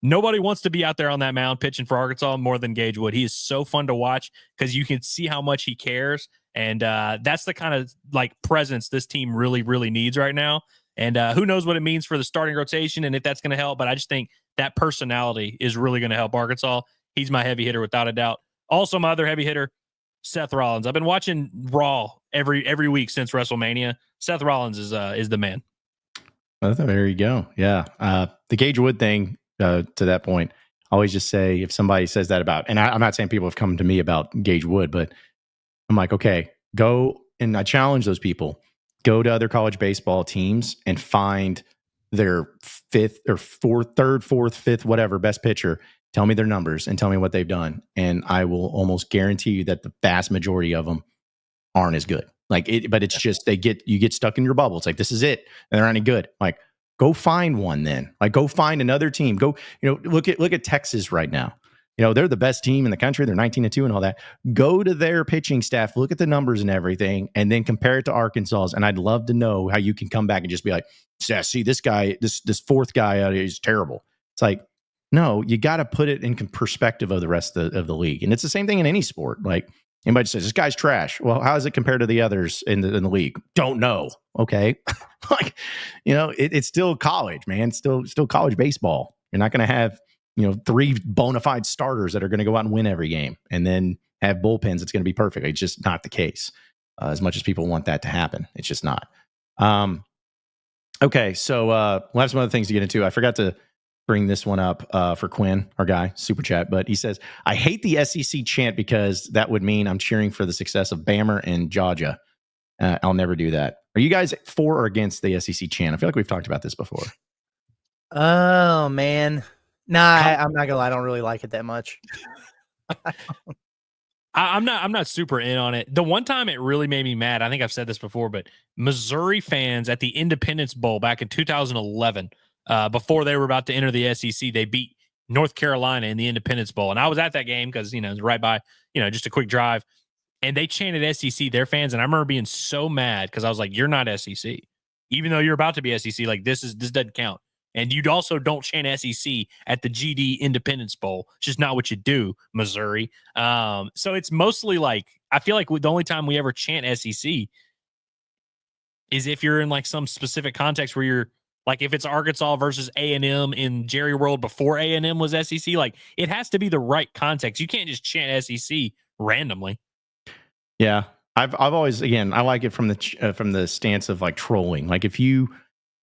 Speaker 5: nobody wants to be out there on that mound pitching for Arkansas more than Gage Wood. He is so fun to watch because you can see how much he cares. And that's the kind of like presence this team really, really needs right now. And who knows what it means for the starting rotation and if that's going to help. But I just think that personality is really going to help Arkansas. He's my heavy hitter without a doubt. Also, my other heavy hitter, Seth Rollins. I've been watching Raw every week since WrestleMania. Seth Rollins is the man.
Speaker 3: Well, there you go. Yeah. The Gage Wood thing, to that point, I always just say, if somebody says that about, and I'm not saying people have come to me about Gage Wood, but I'm like, okay, go, and I challenge those people, go to other college baseball teams and find their third, fourth, fifth, whatever, best pitcher. Tell me their numbers and tell me what they've done. And I will almost guarantee you that the vast majority of them aren't as good. But it's just, you get stuck in your bubble. It's like, this is it. And they're not any good. Like, go find one then. Like, go find another team. Go, look at Texas right now. They're the best team in the country. They're 19-2 and all that. Go to their pitching staff, look at the numbers and everything, and then compare it to Arkansas's. And I'd love to know how you can come back and just be like, yeah, see, this guy, this fourth guy is terrible. It's like, no, you got to put it in perspective of the rest of the league. And it's the same thing in any sport. Like, anybody says, this guy's trash. Well, how is it compared to the others in the league? Don't know. Okay. Like, it's still college, man. It's still college baseball. You're not going to have, 3 bona fide starters that are going to go out and win every game and then have bullpens. It's going to be perfect. It's just not the case. As much as people want that to happen, it's just not. Okay. So we'll have some other things to get into. I forgot to bring this one up for Quinn, our guy, super chat, but he says, I hate the SEC chant because that would mean I'm cheering for the success of Bammer and Georgia. I'll never do that. Are you guys for or against the SEC chant? I feel like we've talked about this before.
Speaker 4: Oh, man. Nah, I'm not gonna lie. I don't really like it that much.
Speaker 5: I'm not super in on it. The one time it really made me mad, I think I've said this before, but Missouri fans at the Independence Bowl back in 2011, before they were about to enter the SEC, they beat North Carolina in the Independence Bowl. And I was at that game because, it's right by, just a quick drive. And they chanted SEC, their fans. And I remember being so mad because I was like, you're not SEC. Even though you're about to be SEC, like this doesn't count. And you also don't chant SEC at the GD Independence Bowl. It's just not what you do, Missouri. So it's mostly like, I feel like the only time we ever chant SEC is if you're in like some specific context where you're like, if it's Arkansas versus A&M in Jerry World before A&M was SEC, like it has to be the right context. You can't just chant SEC randomly.
Speaker 3: Yeah. I've always, again, I like it from the stance of like trolling. Like if you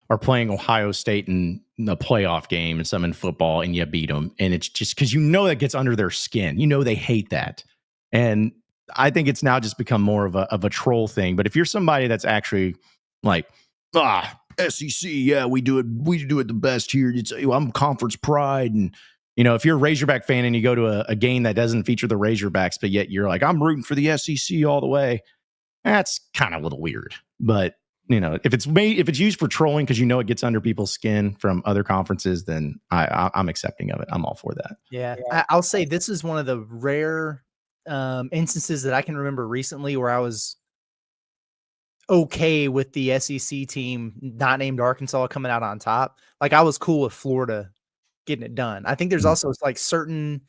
Speaker 3: are playing Ohio State in the playoff game and some in football and you beat them, and it's just because that gets under their skin. They hate that. And I think it's now just become more of a troll thing. But if you're somebody that's actually like, SEC, yeah, we do it the best here. I'm conference pride. And, if you're a Razorback fan and you go to a game that doesn't feature the Razorbacks, but yet you're like, I'm rooting for the SEC all the way. That's kind of a little weird. But if it's used for trolling because it gets under people's skin from other conferences, then I'm accepting of it. I'm all for that.
Speaker 4: Yeah. I'll say this is one of the rare instances that I can remember recently where I was okay with the SEC team not named Arkansas coming out on top. Like I was cool with Florida getting it done. I think there's also like certain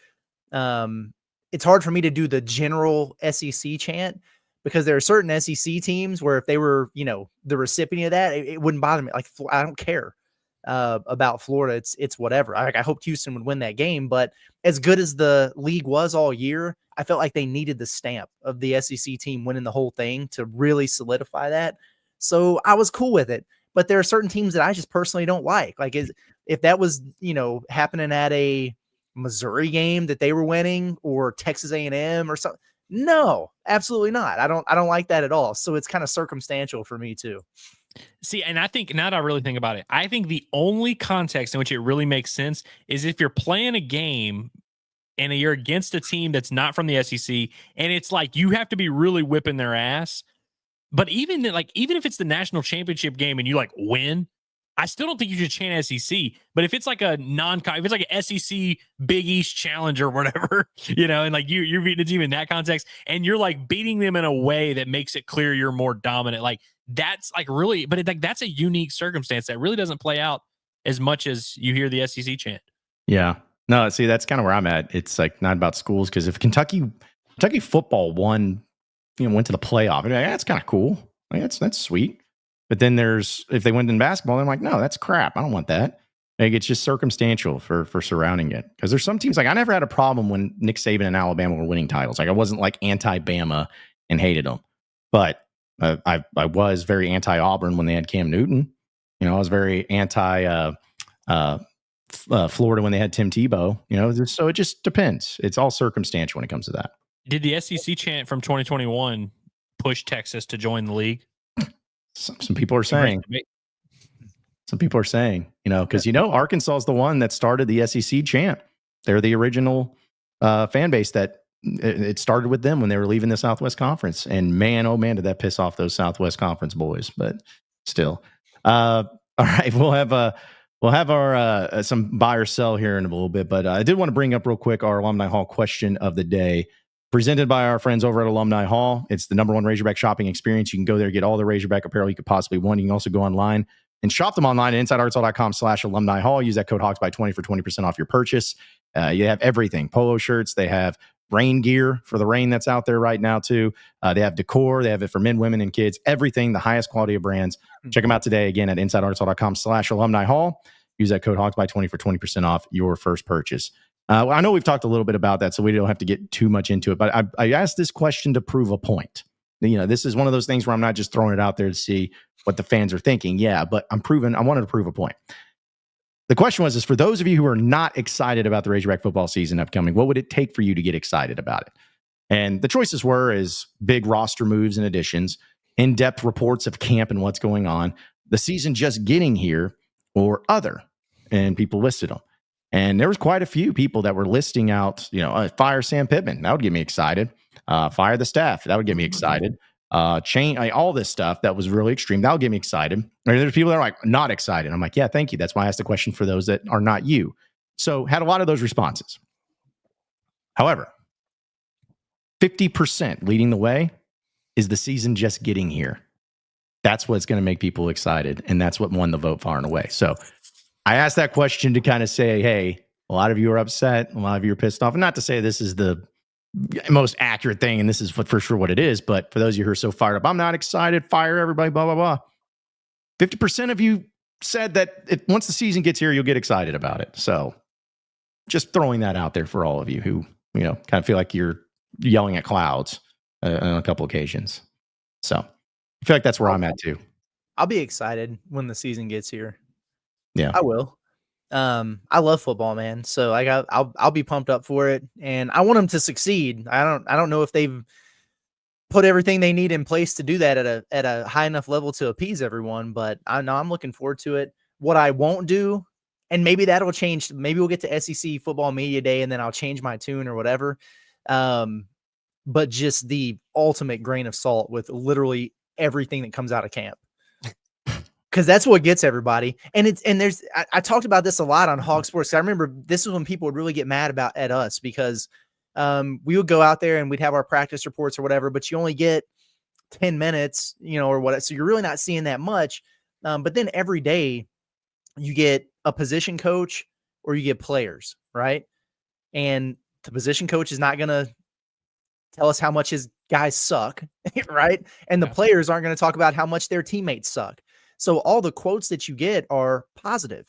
Speaker 4: it's hard for me to do the general SEC chant because there are certain SEC teams where if they were, the recipient of that, it wouldn't bother me. Like I don't care about Florida. It's whatever. I hoped Houston would win that game, but as good as the league was all year, I felt like they needed the stamp of the SEC team winning the whole thing to really solidify that. So I was cool with it. But there are certain teams that I just personally don't like. Like if that was, happening at a Missouri game that they were winning or Texas A&M or something. No, absolutely not. I don't like that at all. So it's kind of circumstantial for me too.
Speaker 5: See, and I think now that I really think about it, I think the only context in which it really makes sense is if you're playing a game and you're against a team that's not from the SEC, and it's like you have to be really whipping their ass. But even if it's the national championship game and you like win, I still don't think you should chant SEC. But if it's like a if it's like an SEC Big East Challenge or whatever, and like you're beating a team in that context, and you're like beating them in a way that makes it clear you're more dominant, like that's like really, but that's a unique circumstance that really doesn't play out as much as you hear the SEC chant.
Speaker 3: Yeah. No, see, that's kind of where I'm at. It's like not about schools because if Kentucky football went to the playoff, that's kind of cool. Like, that's sweet. But then if they went in basketball, I'm like, no, that's crap. I don't want that. Like, it's just circumstantial for surrounding it. Because there's some teams, like I never had a problem when Nick Saban and Alabama were winning titles. Like I wasn't like anti-Bama and hated them. But I was very anti-Auburn when they had Cam Newton. I was very anti Florida when they had Tim Tebow. So it just depends. It's all circumstantial when it comes to that.
Speaker 5: Did the SEC chant from 2021 push Texas to join the league?
Speaker 3: Some people are saying. Some people are saying, because Arkansas is the one that started the SEC chant. They're the original fan base that it started with them when they were leaving the Southwest Conference. And man, oh man, did that piss off those Southwest Conference boys. But still, all right, we'll have our some buy or sell here in a little bit. But I did want to bring up real quick our Alumni Hall question of the day, presented by our friends over at Alumni Hall. It's the #1 Razorback shopping experience. You can go there, get all the Razorback apparel you could possibly want. You can also go online and shop them online at InsideArkansas.com/Alumni Hall. Use that code HOGS20 for 20% off your purchase. You have everything. Polo shirts. They have rain gear for the rain that's out there right now too. They have decor. They have it for men, women, and kids. Everything, the highest quality of brands. Check them out today again at InsideArkansas.com/Alumni Hall. Use that code HOGS20 for 20% off your first purchase. I know we've talked a little bit about that, so we don't have to get too much into it. But I asked this question to prove a point. This is one of those things where I'm not just throwing it out there to see what the fans are thinking. Yeah, but I wanted to prove a point. The question was, for those of you who are not excited about the Razorback football season upcoming, what would it take for you to get excited about it? And the choices were big roster moves and additions, in-depth reports of camp and what's going on, the season just getting here, or other. And people listed them. And there was quite a few people that were listing out, fire Sam Pittman. That would get me excited. Fire the staff. That would get me excited. All this stuff that was really extreme. That would get me excited. And there's people that are like not excited. I'm like, yeah, thank you. That's why I asked the question for those that are not you. So had a lot of those responses. However, 50% leading the way is the season just getting here. That's what's going to make people excited. And that's what won the vote far and away. So I asked that question to kind of say, hey, a lot of you are upset. A lot of you are pissed off. And not to say this is the most accurate thing, and this is for sure what it is. But for those of you who are so fired up, I'm not excited. Fire everybody, blah, blah, blah. 50% of you said that once the season gets here, you'll get excited about it. So just throwing that out there for all of you who, kind of feel like you're yelling at clouds on a couple occasions. So I feel like that's where I'm at too.
Speaker 4: I'll be excited when the season gets here.
Speaker 3: Yeah,
Speaker 4: I will. I love football, man. So I'll be pumped up for it, and I want them to succeed. I don't know if they've put everything they need in place to do that at a high enough level to appease everyone, but I know I'm looking forward to it. What I won't do, and maybe that'll change. Maybe we'll get to SEC Football Media Day, and then I'll change my tune or whatever. But just the ultimate grain of salt with literally everything that comes out of camp. Because that's what gets everybody. And I talked about this a lot on Hog Sports. I remember this is when people would really get mad at us because we would go out there and we'd have our practice reports or whatever, but you only get 10 minutes, or what. So you're really not seeing that much. But then every day you get a position coach or you get players, right? And the position coach is not going to tell us how much his guys suck, right? And the players aren't going to talk about how much their teammates suck. So all the quotes that you get are positive.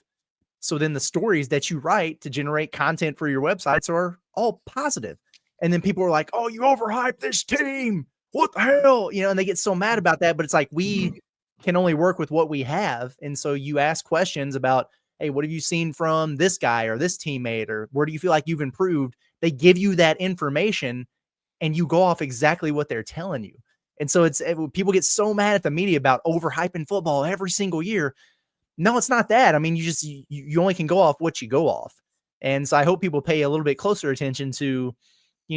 Speaker 4: So then the stories that you write to generate content for your websites are all positive. And then people are like, oh, you overhyped this team. What the hell? And they get so mad about that. But it's like, we can only work with what we have. And so you ask questions about, hey, what have you seen from this guy or this teammate, or where do you feel like you've improved? They give you that information and you go off exactly what they're telling you. And so people get so mad at the media about overhyping football every single year. No, it's not that. I mean, you only can go off what you go off. And so I hope people pay a little bit closer attention to,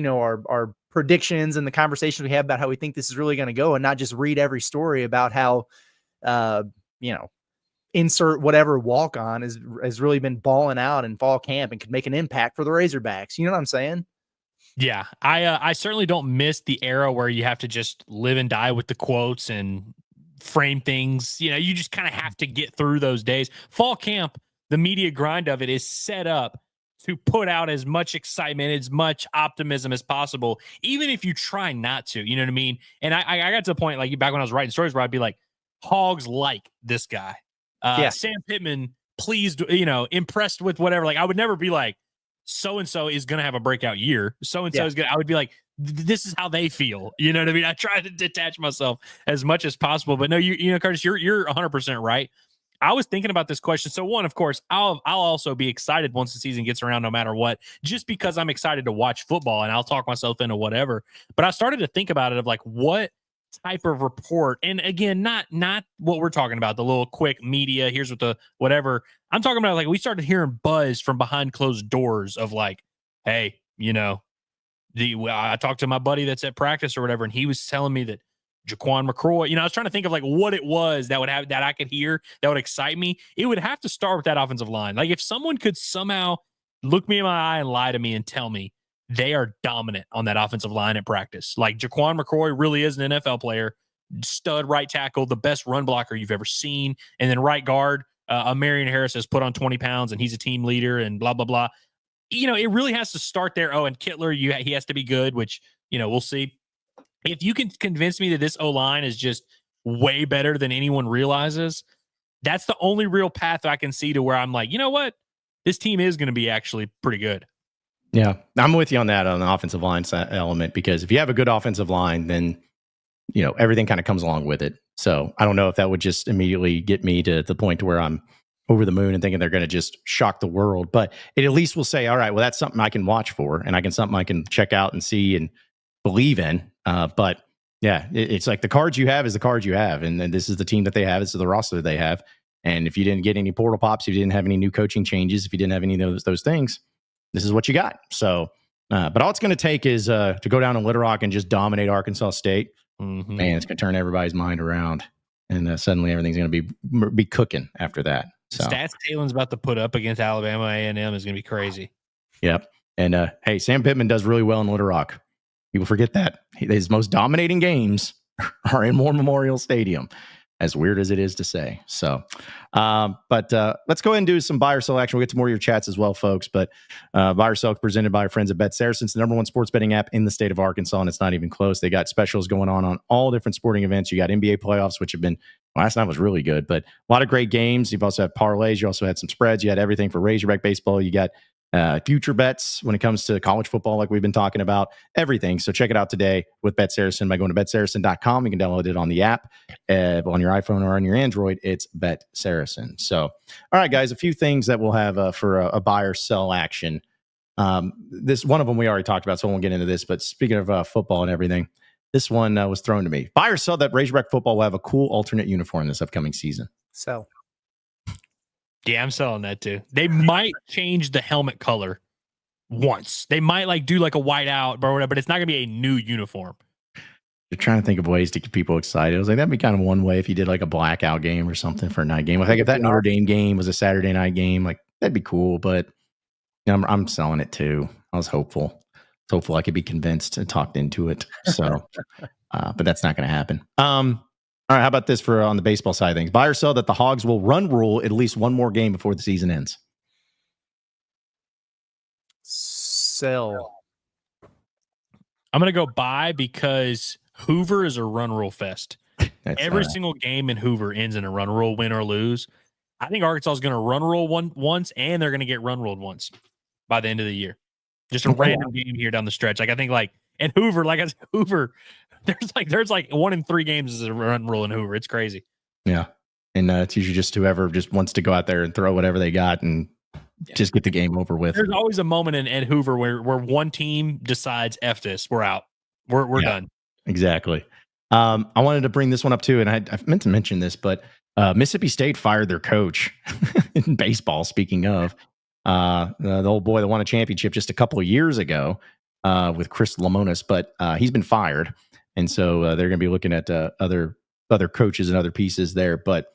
Speaker 4: our predictions and the conversations we have about how we think this is really going to go, and not just read every story about how, insert whatever walk-on has really been balling out in fall camp and could make an impact for the Razorbacks. You know what I'm saying?
Speaker 5: Yeah, I certainly don't miss the era where you have to just live and die with the quotes and frame things. You just kind of have to get through those days. Fall camp, the media grind of it is set up to put out as much excitement, as much optimism as possible, even if you try not to. You know what I mean? And I got to the point, like back when I was writing stories, where I'd be like, Hogs like this guy. Sam Pittman, pleased, impressed with whatever. Like, I would never be like, so-and-so is going to have a breakout year. So-and-so is going to, I would be like, this is how they feel. You know what I mean? I try to detach myself as much as possible, but no, Curtis, you're 100% right. I was thinking about this question. So one, of course, I'll also be excited once the season gets around, no matter what, just because I'm excited to watch football, and I'll talk myself into whatever. But I started to think about it of like, what type of report, and again, not what we're talking about, the little quick media, here's what the whatever. I'm talking about, like, we started hearing buzz from behind closed doors of like, hey, I talked to my buddy that's at practice or whatever, and he was telling me that Jaquan McCroy, I was trying to think of like what it was that I could hear that would excite me. It would have to start with that offensive line. Like, if someone could somehow look me in my eye and lie to me and tell me they are dominant on that offensive line at practice, like Jaquan McCroy really is an NFL player, stud right tackle, the best run blocker you've ever seen, and then right guard, Marion Harris has put on 20 pounds and he's a team leader and blah, blah, blah. It really has to start there. Oh, and Kittler, he has to be good, which, we'll see. If you can convince me that this O-line is just way better than anyone realizes, that's the only real path I can see to where I'm like, you know what? This team is going to be actually pretty good.
Speaker 3: Yeah, I'm with you on that, on the offensive line element, because if you have a good offensive line, then, everything kind of comes along with it. So I don't know if that would just immediately get me to the point where I'm over the moon and thinking they're going to just shock the world. But it at least will say, all right, well, that's something I can watch for, and something I can check out and see and believe in. But yeah, it's like the cards you have is the cards you have. And then this is the team that they have. This is the roster that they have. And if you didn't get any portal pops, if you didn't have any new coaching changes, if you didn't have any of those things, this is what you got. So, but all it's going to take is to go down to Little Rock and just dominate Arkansas State.
Speaker 5: Mm-hmm.
Speaker 3: Man, it's going to turn everybody's mind around. And suddenly everything's going to be cooking after that. So
Speaker 5: stats Taylor's about to put up against Alabama A&M is going to be crazy.
Speaker 3: Yep. And hey, Sam Pittman does really well in Little Rock. People forget that. His most dominating games are in War Memorial Stadium, as weird as it is to say. So, but let's go ahead and do some buy or sell action. We'll get to more of your chats as well, folks. But buy or sell presented by our friends at BetSaracen. It's the number one sports betting app in the state of Arkansas, and it's not even close. They got specials going on all different sporting events. You got NBA playoffs, which have been, last night was really good, but a lot of great games. You've also had parlays. You also had some spreads. You had everything for Razorback baseball. You got future bets when it comes to college football, like we've been talking about, everything. So check it out today with BetSaracen by going to BetSaracen.com. You can download it on the app on your iPhone or on your Android. It's BetSaracen. So, all right, guys, a few things that we'll have for a buy or sell action. This one of them we already talked about, so I won't get into this. But speaking of football and everything, this one was thrown to me. Buy or sell that Razorback football will have a cool alternate uniform this upcoming season.
Speaker 4: So.
Speaker 5: Yeah, I'm selling that too. They might change the helmet color once. They might do like a white out or whatever, but it's not going to be a new uniform.
Speaker 3: You're trying to think of ways to get people excited. I was like, that'd be kind of one way if you did like a blackout game or something for a night game. I think if that Notre Dame game was a Saturday night game, like that'd be cool. But I'm selling it too. I was hopeful. hopefully I could be convinced and talked into it. So, but that's not going to happen. All right. How about this for on the baseball side of things? Buy or sell that the Hogs will run rule at least one more game before the season ends.
Speaker 4: Sell.
Speaker 5: I'm going to go buy because Hoover is a run rule fest. Every single game in Hoover ends in a run rule, win or lose. I think Arkansas is going to run rule once, and they're going to get run ruled once by the end of the year. Just a random game here down the stretch. Like I think, and Hoover, like I said, Hoover, there's 1 in 3 games is a run rule in Hoover. It's crazy.
Speaker 3: Yeah, and it's usually just whoever just wants to go out there and throw whatever they got and just get the game over with.
Speaker 5: There's always a moment in Hoover where one team decides, F this, we're out, we're done.
Speaker 3: Exactly. I wanted to bring this one up too, and I meant to mention this, but Mississippi State fired their coach in baseball. Speaking of the old boy that won a championship just a couple of years ago with Chris Lamonis, but he's been fired, and so they're going to be looking at other coaches and other pieces there. But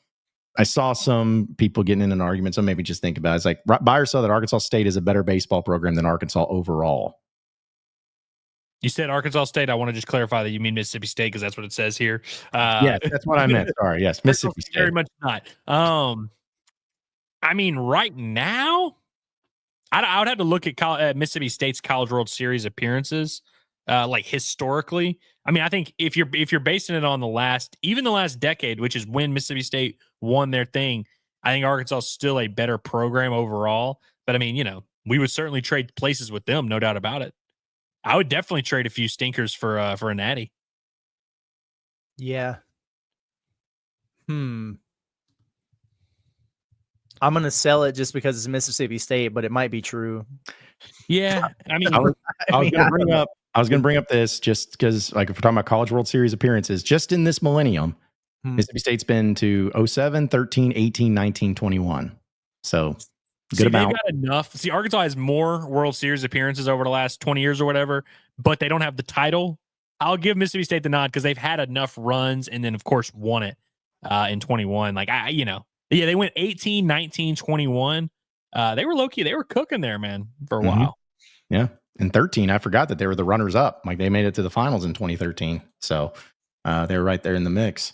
Speaker 3: I saw some people getting in an argument, so maybe just think about it. It's like buy or sell that Arkansas State is a better baseball program than Arkansas overall.
Speaker 5: You said Arkansas State. I want to just clarify that you mean Mississippi State because that's what it says here.
Speaker 3: Yes, that's what I meant. Sorry. Yes, Mississippi State.
Speaker 5: Very much not. I mean, right now, I would have to look at Mississippi State's College World Series appearances, like historically. I mean, I think if you're basing it on the last decade, which is when Mississippi State won their thing, I think Arkansas is still a better program overall. But I mean, we would certainly trade places with them, no doubt about it. I would definitely trade a few stinkers for a natty.
Speaker 4: Yeah. I'm going to sell it just because it's Mississippi State, but it might be true.
Speaker 5: Yeah. I mean,
Speaker 3: I was going to bring up this just because, like, if we're talking about College World Series appearances, just in this millennium, Mississippi State's been to 07, 13, 18, 19, 21. So good amount.
Speaker 5: They've got enough. See, Arkansas has more World Series appearances over the last 20 years or whatever, but they don't have the title. I'll give Mississippi State the nod because they've had enough runs and then, of course, won it in 21. Like, they went 18, 19, 21. They were low-key. They were cooking there, man, for a while.
Speaker 3: Yeah. And 13, I forgot that they were the runners-up. Like, they made it to the finals in 2013. So they were right there in the mix.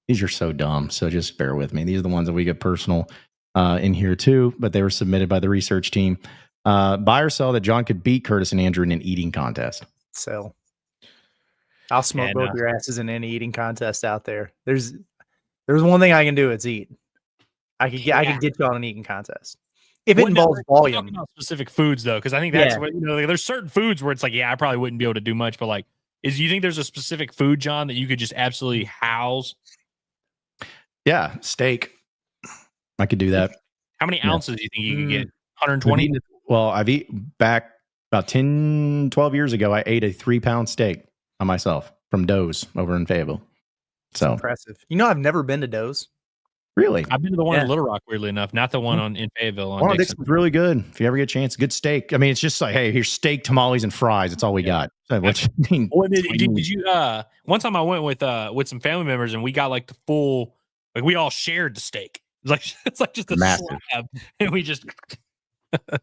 Speaker 3: These are so dumb. So just bear with me. These are the ones that we get personal in here too, but they were submitted by the research team. Buy or sell that John could beat Curtis and Andrew in an eating contest.
Speaker 4: Sell. I'll smoke both your asses in any eating contest out there. There's one thing I can do. It's eat. I could get you on an eating contest if it involves volume.
Speaker 5: About specific foods though, because I think that's what there's certain foods where it's like, I probably wouldn't be able to do much, but like, you think there's a specific food, John, that you could just absolutely house?
Speaker 3: Yeah, steak. I could do that.
Speaker 5: How many ounces do you think you could get? 120?
Speaker 3: Well, I've eaten back about 10, 12 years ago. I ate a 3-pound steak on myself from Doe's over in Fayetteville. So
Speaker 4: impressive. I've never been to Doe's.
Speaker 3: Really?
Speaker 5: I've been to the one in Little Rock, weirdly enough, not the one in Fayetteville.
Speaker 3: On Dixon's really good. If you ever get a chance, good steak. I mean, it's just like, hey, here's steak, tamales, and fries. That's all we got. So, what you mean?
Speaker 5: Did you? One time I went with some family members, and we got like the full, like we all shared the steak. It's like just a
Speaker 3: massive
Speaker 5: slab, and we just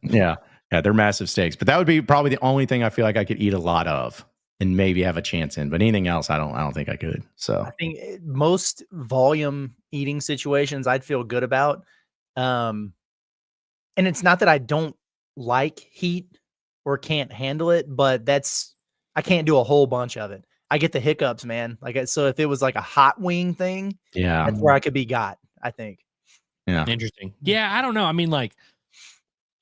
Speaker 3: yeah, they're massive steaks. But that would be probably the only thing I feel like I could eat a lot of and maybe have a chance in. But anything else, I don't think I could. So
Speaker 4: I think most volume eating situations I'd feel good about. And it's not that I don't like heat or can't handle it, but I can't do a whole bunch of it. I get the hiccups, man. So if it was like a hot wing thing, that's where I could be got, I think.
Speaker 3: Yeah.
Speaker 5: Interesting. Yeah, I don't know. I mean, like,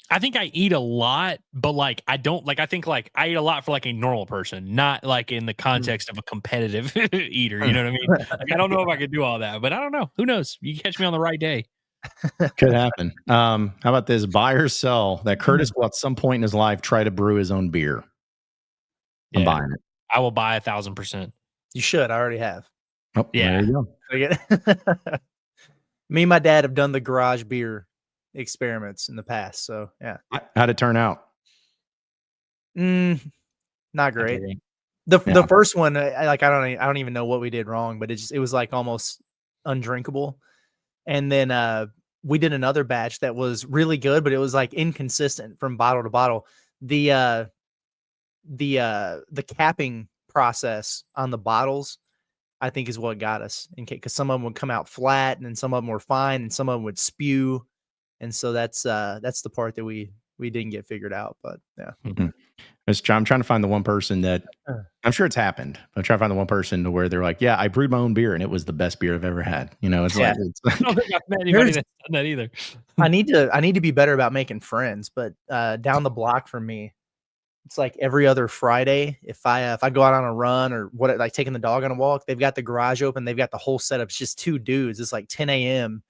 Speaker 5: I think I eat a lot, but like I don't like. I think like I eat a lot for like a normal person, not like in the context of a competitive eater. You know what I mean? Like, I don't know if I could do all that, but I don't know. Who knows? You catch me on the right day.
Speaker 3: Could happen. How about this? Buy or sell that Curtis will at some point in his life try to brew his own beer. I'm buying it.
Speaker 5: I will buy 1,000%.
Speaker 4: You should. I already have.
Speaker 3: Oh, yeah. There you
Speaker 4: go. Me and my dad have done the garage beer experiments in the past. So yeah.
Speaker 3: How'd it turn out?
Speaker 4: Not great. The first one, I don't even know what we did wrong, but it was like almost undrinkable. And then we did another batch that was really good, but it was like inconsistent from bottle to bottle. The the capping process on the bottles, I think, is what got us, in case, because some of them would come out flat, and then some of them were fine, and some of them would spew, and so that's the part that we didn't get figured out. But yeah,
Speaker 3: I'm trying to find the one person that I'm sure it's happened. I'm trying to find the one person to where they're like, yeah, I brewed my own beer and it was the best beer I've ever had. You know, it's like, it's
Speaker 5: I don't think I've met anybody that's done that either.
Speaker 4: I need to be better about making friends, but down the block from me, it's like every other Friday. If I go out on a run or what, like taking the dog on a walk, they've got the garage open. They've got the whole setup. It's just two dudes. It's like 10 a.m.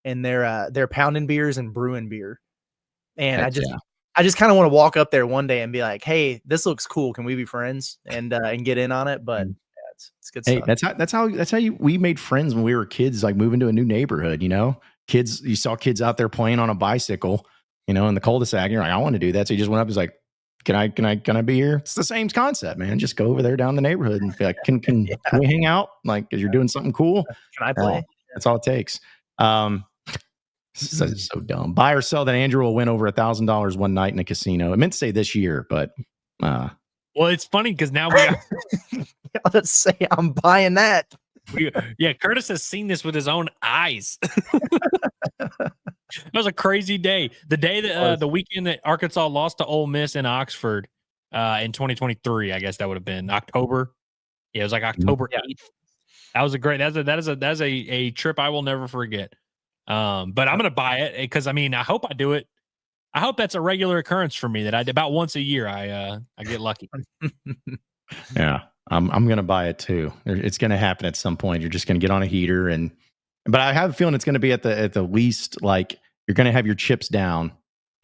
Speaker 4: and they're pounding beers and brewing beer. And I just kind of want to walk up there one day and be like, "Hey, this looks cool. Can we be friends and get in on it?" But yeah, it's good stuff.
Speaker 3: Hey, that's how we made friends when we were kids, like moving to a new neighborhood. You know, you saw kids out there playing on a bicycle, you know, in the cul-de-sac. And you're like, I want to do that. So you just went up and was like, can I be here? It's the same concept, man. Just go over there down the neighborhood and be like, can we hang out? Like, because you're doing something cool.
Speaker 4: Can I play?
Speaker 3: That's all it takes. So dumb. Buy or sell that Andrew will win over $1,000 one night in a casino. I meant to say this year, but
Speaker 5: well, it's funny because now we
Speaker 4: let's say I'm buying that.
Speaker 5: Curtis has seen this with his own eyes. That was a crazy day. The day that the weekend that Arkansas lost to Ole Miss in Oxford in 2023, I guess that would have been October. Yeah, it was like October 8th. That was a great. That's a trip I will never forget. But I'm gonna buy it because I mean I hope I do it. I hope that's a regular occurrence for me that I about once a year I get lucky.
Speaker 3: Yeah, I'm gonna buy it too. It's gonna happen at some point. You're just gonna get on a heater but I have a feeling it's gonna be at the least, like you're gonna have your chips down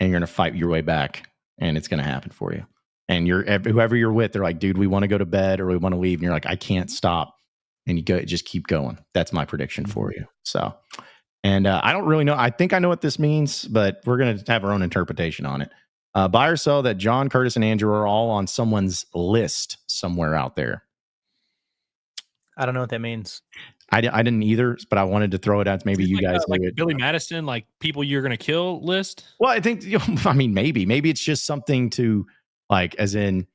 Speaker 3: and you're gonna fight your way back, and it's gonna happen for you. And whoever you're with, they're like, dude, we want to go to bed or we want to leave, and you're like, I can't stop, and you go, just keep going. That's my prediction for you. So. And I don't really know. I think I know what this means, but we're going to have our own interpretation on it. Buy or sell that John, Curtis, and Andrew are all on someone's list somewhere out there.
Speaker 4: I don't know what that means.
Speaker 3: I didn't either, but I wanted to throw it out. Maybe you guys
Speaker 5: like
Speaker 3: knew it.
Speaker 5: Billy Madison, like people you're going to kill list.
Speaker 3: Well, I think, I mean, maybe it's just something to like, as in,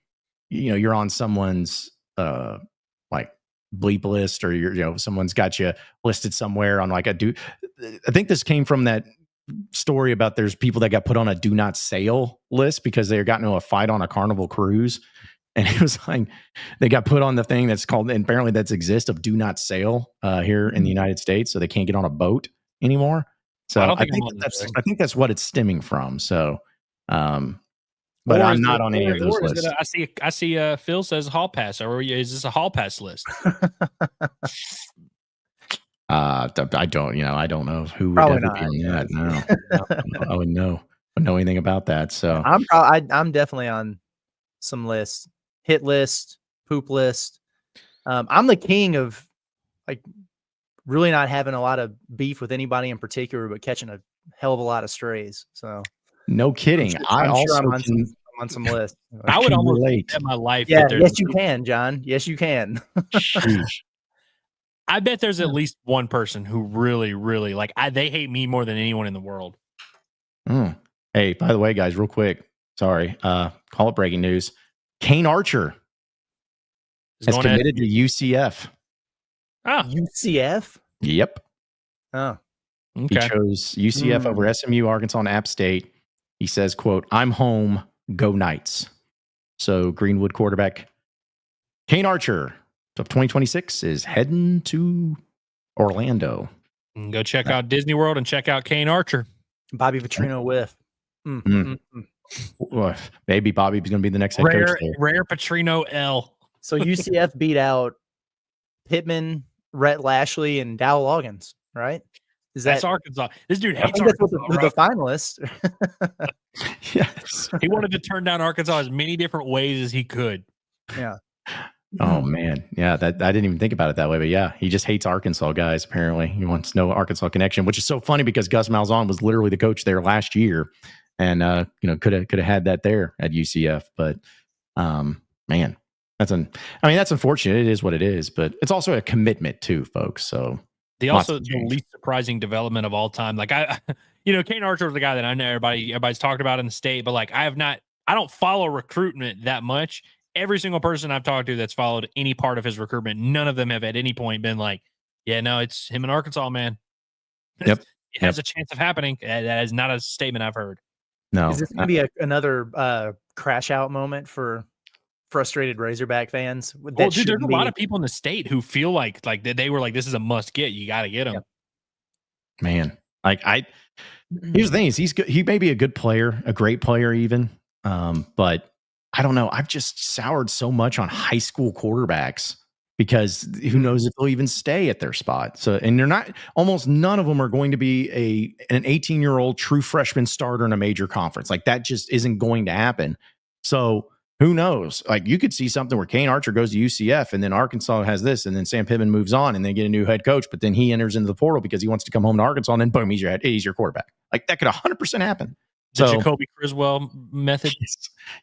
Speaker 3: you're on someone's like bleep list, or someone's got you listed somewhere on like I think this came from that story about there's people that got put on a do not sail list because they got into a fight on a Carnival cruise, and it was like they got put on the thing that's called, and apparently that's exists, of do not sail here in the United States, so they can't get on a boat anymore. So I think that's what it's stemming from. So but I'm not on any of those lists.
Speaker 5: I see Phil says hall pass. Or is this a hall pass list?
Speaker 3: I don't know who would ever be on that. No, I wouldn't know anything about that. So
Speaker 4: I'm definitely on some lists, hit list, poop list. I'm the king of like really not having a lot of beef with anybody in particular, but catching a hell of a lot of strays. So.
Speaker 3: No kidding. I'm
Speaker 4: on some lists.
Speaker 5: I would almost relate my life.
Speaker 4: Yeah, yes, you can, John. Yes, you can.
Speaker 5: I bet there's at least one person who really, really they hate me more than anyone in the world.
Speaker 3: Hey, by the way, guys, real quick. Sorry. Call it breaking news. Kane Archer has committed to UCF.
Speaker 5: Oh,
Speaker 4: UCF?
Speaker 3: Yep.
Speaker 4: Oh.
Speaker 3: Okay. He chose UCF over SMU, Arkansas, and App State. He says, quote, I'm home, go Knights. So Greenwood quarterback Kane Archer of 2026 is heading to Orlando.
Speaker 5: Go check out Disney World and check out Kane Archer.
Speaker 4: Bobby Petrino with.
Speaker 3: Maybe Bobby's going to be the next head coach there.
Speaker 5: Rare Petrino L.
Speaker 4: So UCF beat out Pittman, Rhett Lashley, and Dow Loggins, right?
Speaker 5: That's Arkansas. This dude hates
Speaker 4: Arkansas.
Speaker 5: Arkansas.
Speaker 4: The finalists.
Speaker 3: Yes.
Speaker 5: He wanted to turn down Arkansas as many different ways as he could.
Speaker 4: Yeah.
Speaker 3: Oh man. Yeah. I didn't even think about it that way, but yeah, he just hates Arkansas guys. Apparently he wants no Arkansas connection, which is so funny because Gus Malzahn was literally the coach there last year, and could have had that there at UCF. But man, that's unfortunate. It is what it is, but it's also a commitment too, folks. So
Speaker 5: the least surprising development of all time. Like Kane Archer was the guy that I know everybody's talked about in the state, but like I don't follow recruitment that much. every single person I've talked to that's followed any part of his recruitment, none of them have at any point been like, yeah, no, it's him in Arkansas, man.
Speaker 3: Yep.
Speaker 5: It has a chance of happening. That is not a statement I've heard.
Speaker 3: No.
Speaker 4: Is this going to be another crash out moment for frustrated Razorback fans?
Speaker 5: Well, dude, there's a lot of people in the state who feel like they were like, this is a must get. You got to get him.
Speaker 4: Yep.
Speaker 3: Man, here's the thing: is he's good. He may be a good player, a great player, even. But I don't know. I've just soured so much on high school quarterbacks because who knows if they'll even stay at their spot. So, and they're not. Almost none of them are going to be an 18-year-old true freshman starter in a major conference. Like that just isn't going to happen. So. Who knows? Like you could see something where Kane Archer goes to UCF and then Arkansas has this and then Sam Pittman moves on and they get a new head coach, but then he enters into the portal because he wants to come home to Arkansas and then boom, he's your quarterback. Like that could 100% happen.
Speaker 5: The Jacoby Criswell method.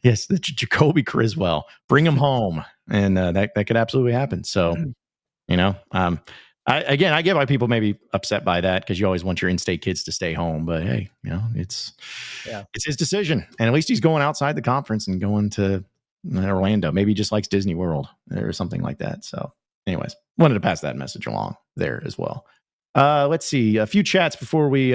Speaker 3: Yes, the Jacoby Criswell. Bring him home. And that could absolutely happen. So, I get why people may be upset by that because you always want your in-state kids to stay home. But hey, it's his decision, and at least he's going outside the conference and going to Orlando. Maybe he just likes Disney World or something like that. So, anyways, wanted to pass that message along there as well. Let's see a few chats before we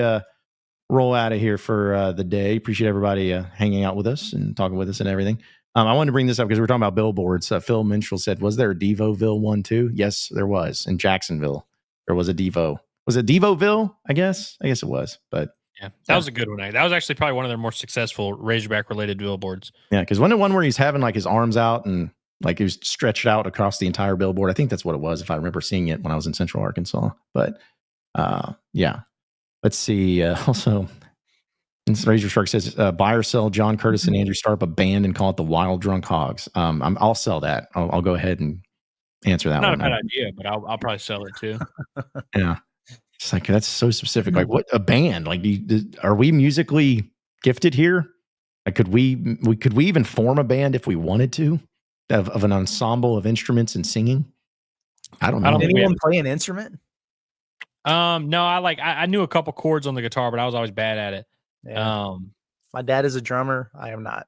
Speaker 3: roll out of here for the day. Appreciate everybody hanging out with us and talking with us and everything. I wanted to bring this up because we're talking about billboards. Phil Minstrel said, was there a Devoville one too? Yes, there was. In Jacksonville, there was a Devo. Was it Devoville? I guess it was. But
Speaker 5: yeah, that was a good one. That was actually probably one of their more successful Razorback-related billboards.
Speaker 3: Yeah, because wasn't it one where he's having like his arms out and like he was stretched out across the entire billboard? I think that's what it was, if I remember seeing it when I was in Central Arkansas. But yeah. Let's see. Also... Razor Shark says, buy or sell John Curtis and Andrew start up a band and call it the Wild Drunk Hogs. I'll sell that. I'll go ahead and answer that.
Speaker 5: Not a bad idea, but I'll probably sell it too.
Speaker 3: Yeah, it's like that's so specific. Like, what a band? Like, are we musically gifted here? Like, could we even form a band if we wanted to, of an ensemble of instruments and singing? I don't know.
Speaker 4: Did anyone play an instrument?
Speaker 5: No, I knew a couple chords on the guitar, but I was always bad at it.
Speaker 4: Yeah. My dad is a drummer. I am not.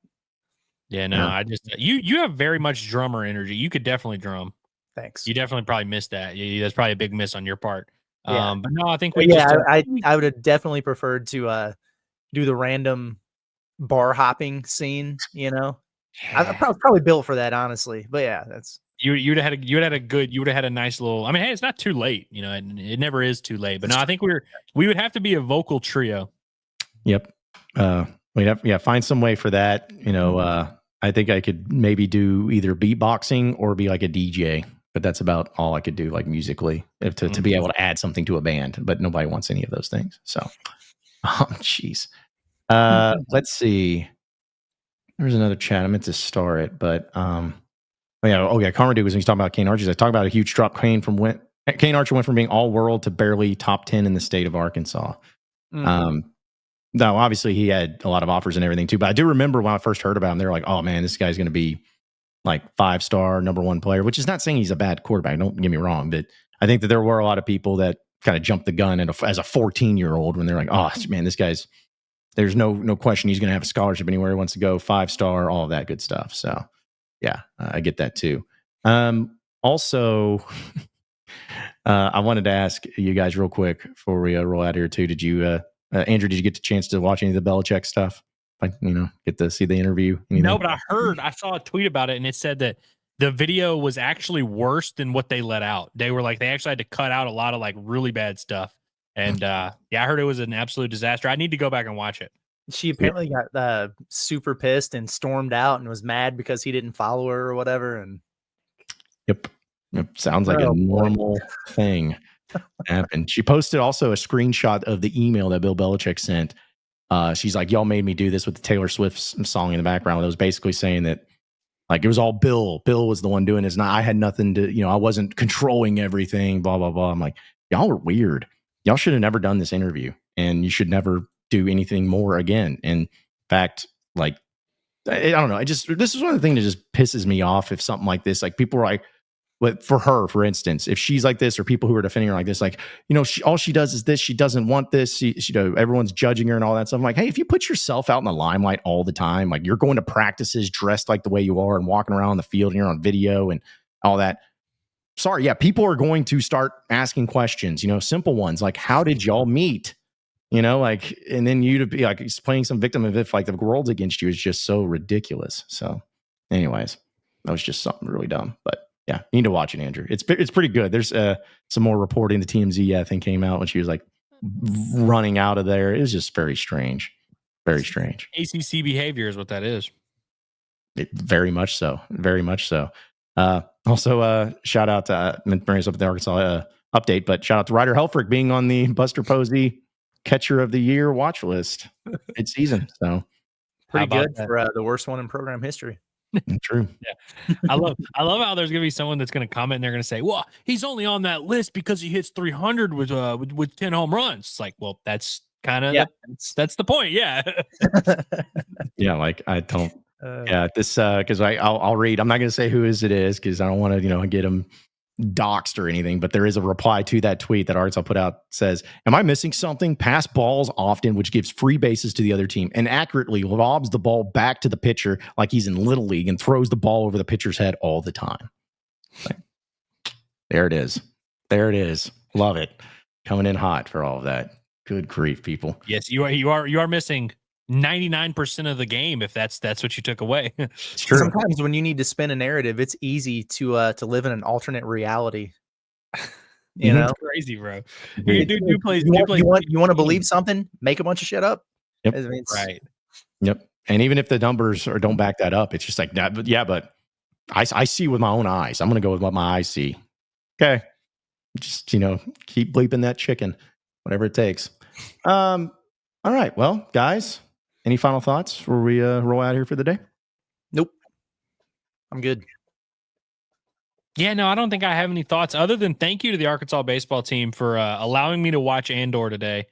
Speaker 5: Yeah, no, I just you have very much drummer energy. You could definitely drum.
Speaker 4: Thanks.
Speaker 5: You definitely probably missed that. That's probably a big miss on your part.
Speaker 4: Yeah.
Speaker 5: But no, I think
Speaker 4: I would have definitely preferred to do the random bar hopping scene. I'm probably built for that, honestly. But yeah, that's
Speaker 5: you would have had a nice little. I mean, hey, it's not too late. It never is too late. But no, I think we would have to be a vocal trio.
Speaker 3: Yep. We'd have find some way for that. I think I could maybe do either beatboxing or be like a DJ, but that's about all I could do, like musically, to be able to add something to a band. But nobody wants any of those things. So, jeez. Let's see. There's another chat. I meant to star it, but Carmody was when he's talking about Kane Archer. I talked about a huge drop. Kane Archer went from being all world to barely top 10 in the state of Arkansas. No, obviously he had a lot of offers and everything too. But I do remember when I first heard about him, they were like, "Oh man, this guy's going to be like 5-star number one player." Which is not saying he's a bad quarterback. Don't get me wrong, but I think that there were a lot of people that kind of jumped the gun as a 14-year-old when they're like, "Oh man, this guy's there's no question he's going to have a scholarship anywhere he wants to go, 5-star, all of that good stuff." So yeah, I get that too. Also, I wanted to ask you guys real quick before we roll out here too. Did you? Andrew, did you get the chance to watch any of the Belichick stuff? Like, get to see the interview? Anything?
Speaker 5: No, but I saw a tweet about it, and it said that the video was actually worse than what they let out. They were like, they actually had to cut out a lot of like really bad stuff. And I heard it was an absolute disaster. I need to go back and watch it.
Speaker 4: She apparently got super pissed and stormed out and was mad because he didn't follow her or whatever. And
Speaker 3: Yep. Sounds like a normal thing. And she posted also a screenshot of the email that Bill Belichick sent. She's like, "Y'all made me do this," with the Taylor Swift song in the background. It was basically saying that like it was all Bill. Bill was the one doing this. And I had nothing to, I wasn't controlling everything, blah, blah, blah. I'm like, y'all are weird. Y'all should have never done this interview and you should never do anything more again. In fact, like, I don't know. This is one of the things that just pisses me off if something like this, like people are like, but for her, for instance, if she's like this, or people who are defending her like this, like, all she does is this, she doesn't want this. She everyone's judging her and all that stuff. I'm like, hey, if you put yourself out in the limelight all the time, like you're going to practices dressed like the way you are and walking around the field and you're on video and all that. Sorry. Yeah. People are going to start asking questions, simple ones like, how did y'all meet? Like, and then you to be like playing some victim of if like the world's against you is just so ridiculous. So anyways, that was just something really dumb, but yeah, you need to watch it, Andrew. It's pretty good. There's some more reporting. The TMZ, I think, came out when she was like running out of there. It was just very strange. Very strange.
Speaker 5: ACC behavior is what that is.
Speaker 3: Very much so. Very much so. Also, shout out to bring us up with the Arkansas update, but shout out to Ryder Helfrich being on the Buster Posey Catcher of the Year watch list mid-season. So
Speaker 4: pretty good for the worst one in program history.
Speaker 3: True.
Speaker 5: Yeah. I love how there's gonna be someone that's gonna comment and they're gonna say, well, he's only on that list because he hits 300 with 10 home runs. It's like, well, that's kind of that's the point. Yeah.
Speaker 3: Yeah, like I don't this because I'll read. I'm not gonna say who it is because I don't want to get him doxed or anything, but there is a reply to that tweet that Arkansas put out. Says, am I missing something? Pass balls often, which gives free bases to the other team, and accurately lobs the ball back to the pitcher like he's in Little League and throws the ball over the pitcher's head all the time. Like, there it is. Love it. Coming in hot for all of that. Good grief, people.
Speaker 5: Yes, you are missing 99% of the game if that's what you took away.
Speaker 4: It's true. Sometimes when you need to spin a narrative, it's easy to live in an alternate reality.
Speaker 5: It's crazy, bro. You
Speaker 4: want to believe something? Make a bunch of shit up.
Speaker 3: Yep.
Speaker 5: Right.
Speaker 3: Yep. And even if the numbers don't back that up, it's just like that. But yeah, but I see with my own eyes. I'm going to go with what my eyes see. Okay. Just keep bleeping that chicken, whatever it takes. All right. Well, guys. Any final thoughts before we roll out here for the day?
Speaker 4: Nope. I'm good.
Speaker 5: Yeah, no, I don't think I have any thoughts other than thank you to the Arkansas baseball team for allowing me to watch Andor today.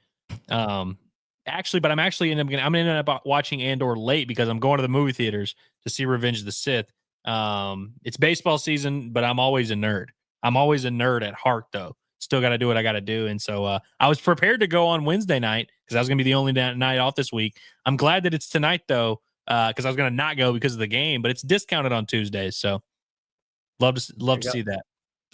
Speaker 5: Actually, but I'm going to end up watching Andor late because I'm going to the movie theaters to see Revenge of the Sith. It's baseball season, but I'm always a nerd. I'm always a nerd at heart, though. Still got to do what I got to do. And so I was prepared to go on Wednesday night because I was going to be the only night off this week. I'm glad that it's tonight, though, because I was going to not go because of the game, but it's discounted on Tuesdays. So love to see that.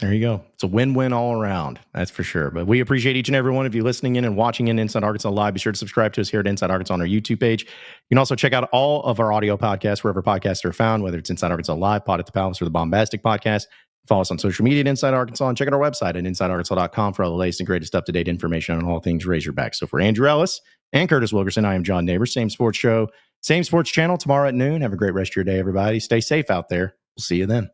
Speaker 3: There you go. It's a win-win all around. That's for sure. But we appreciate each and every one of you listening in and watching in Inside Arkansas Live. Be sure to subscribe to us here at Inside Arkansas on our YouTube page. You can also check out all of our audio podcasts wherever podcasts are found, whether it's Inside Arkansas Live, Pod at the Palace, or the Bombastic Podcast. Follow us on social media at Inside Arkansas and check out our website at InsideArkansas.com for all the latest and greatest up-to-date information on all things Razorback. So for Andrew Ellis and Curtis Wilkerson, I am John Neighbors. Same sports show, same sports channel tomorrow at noon. Have a great rest of your day, everybody. Stay safe out there. We'll see you then.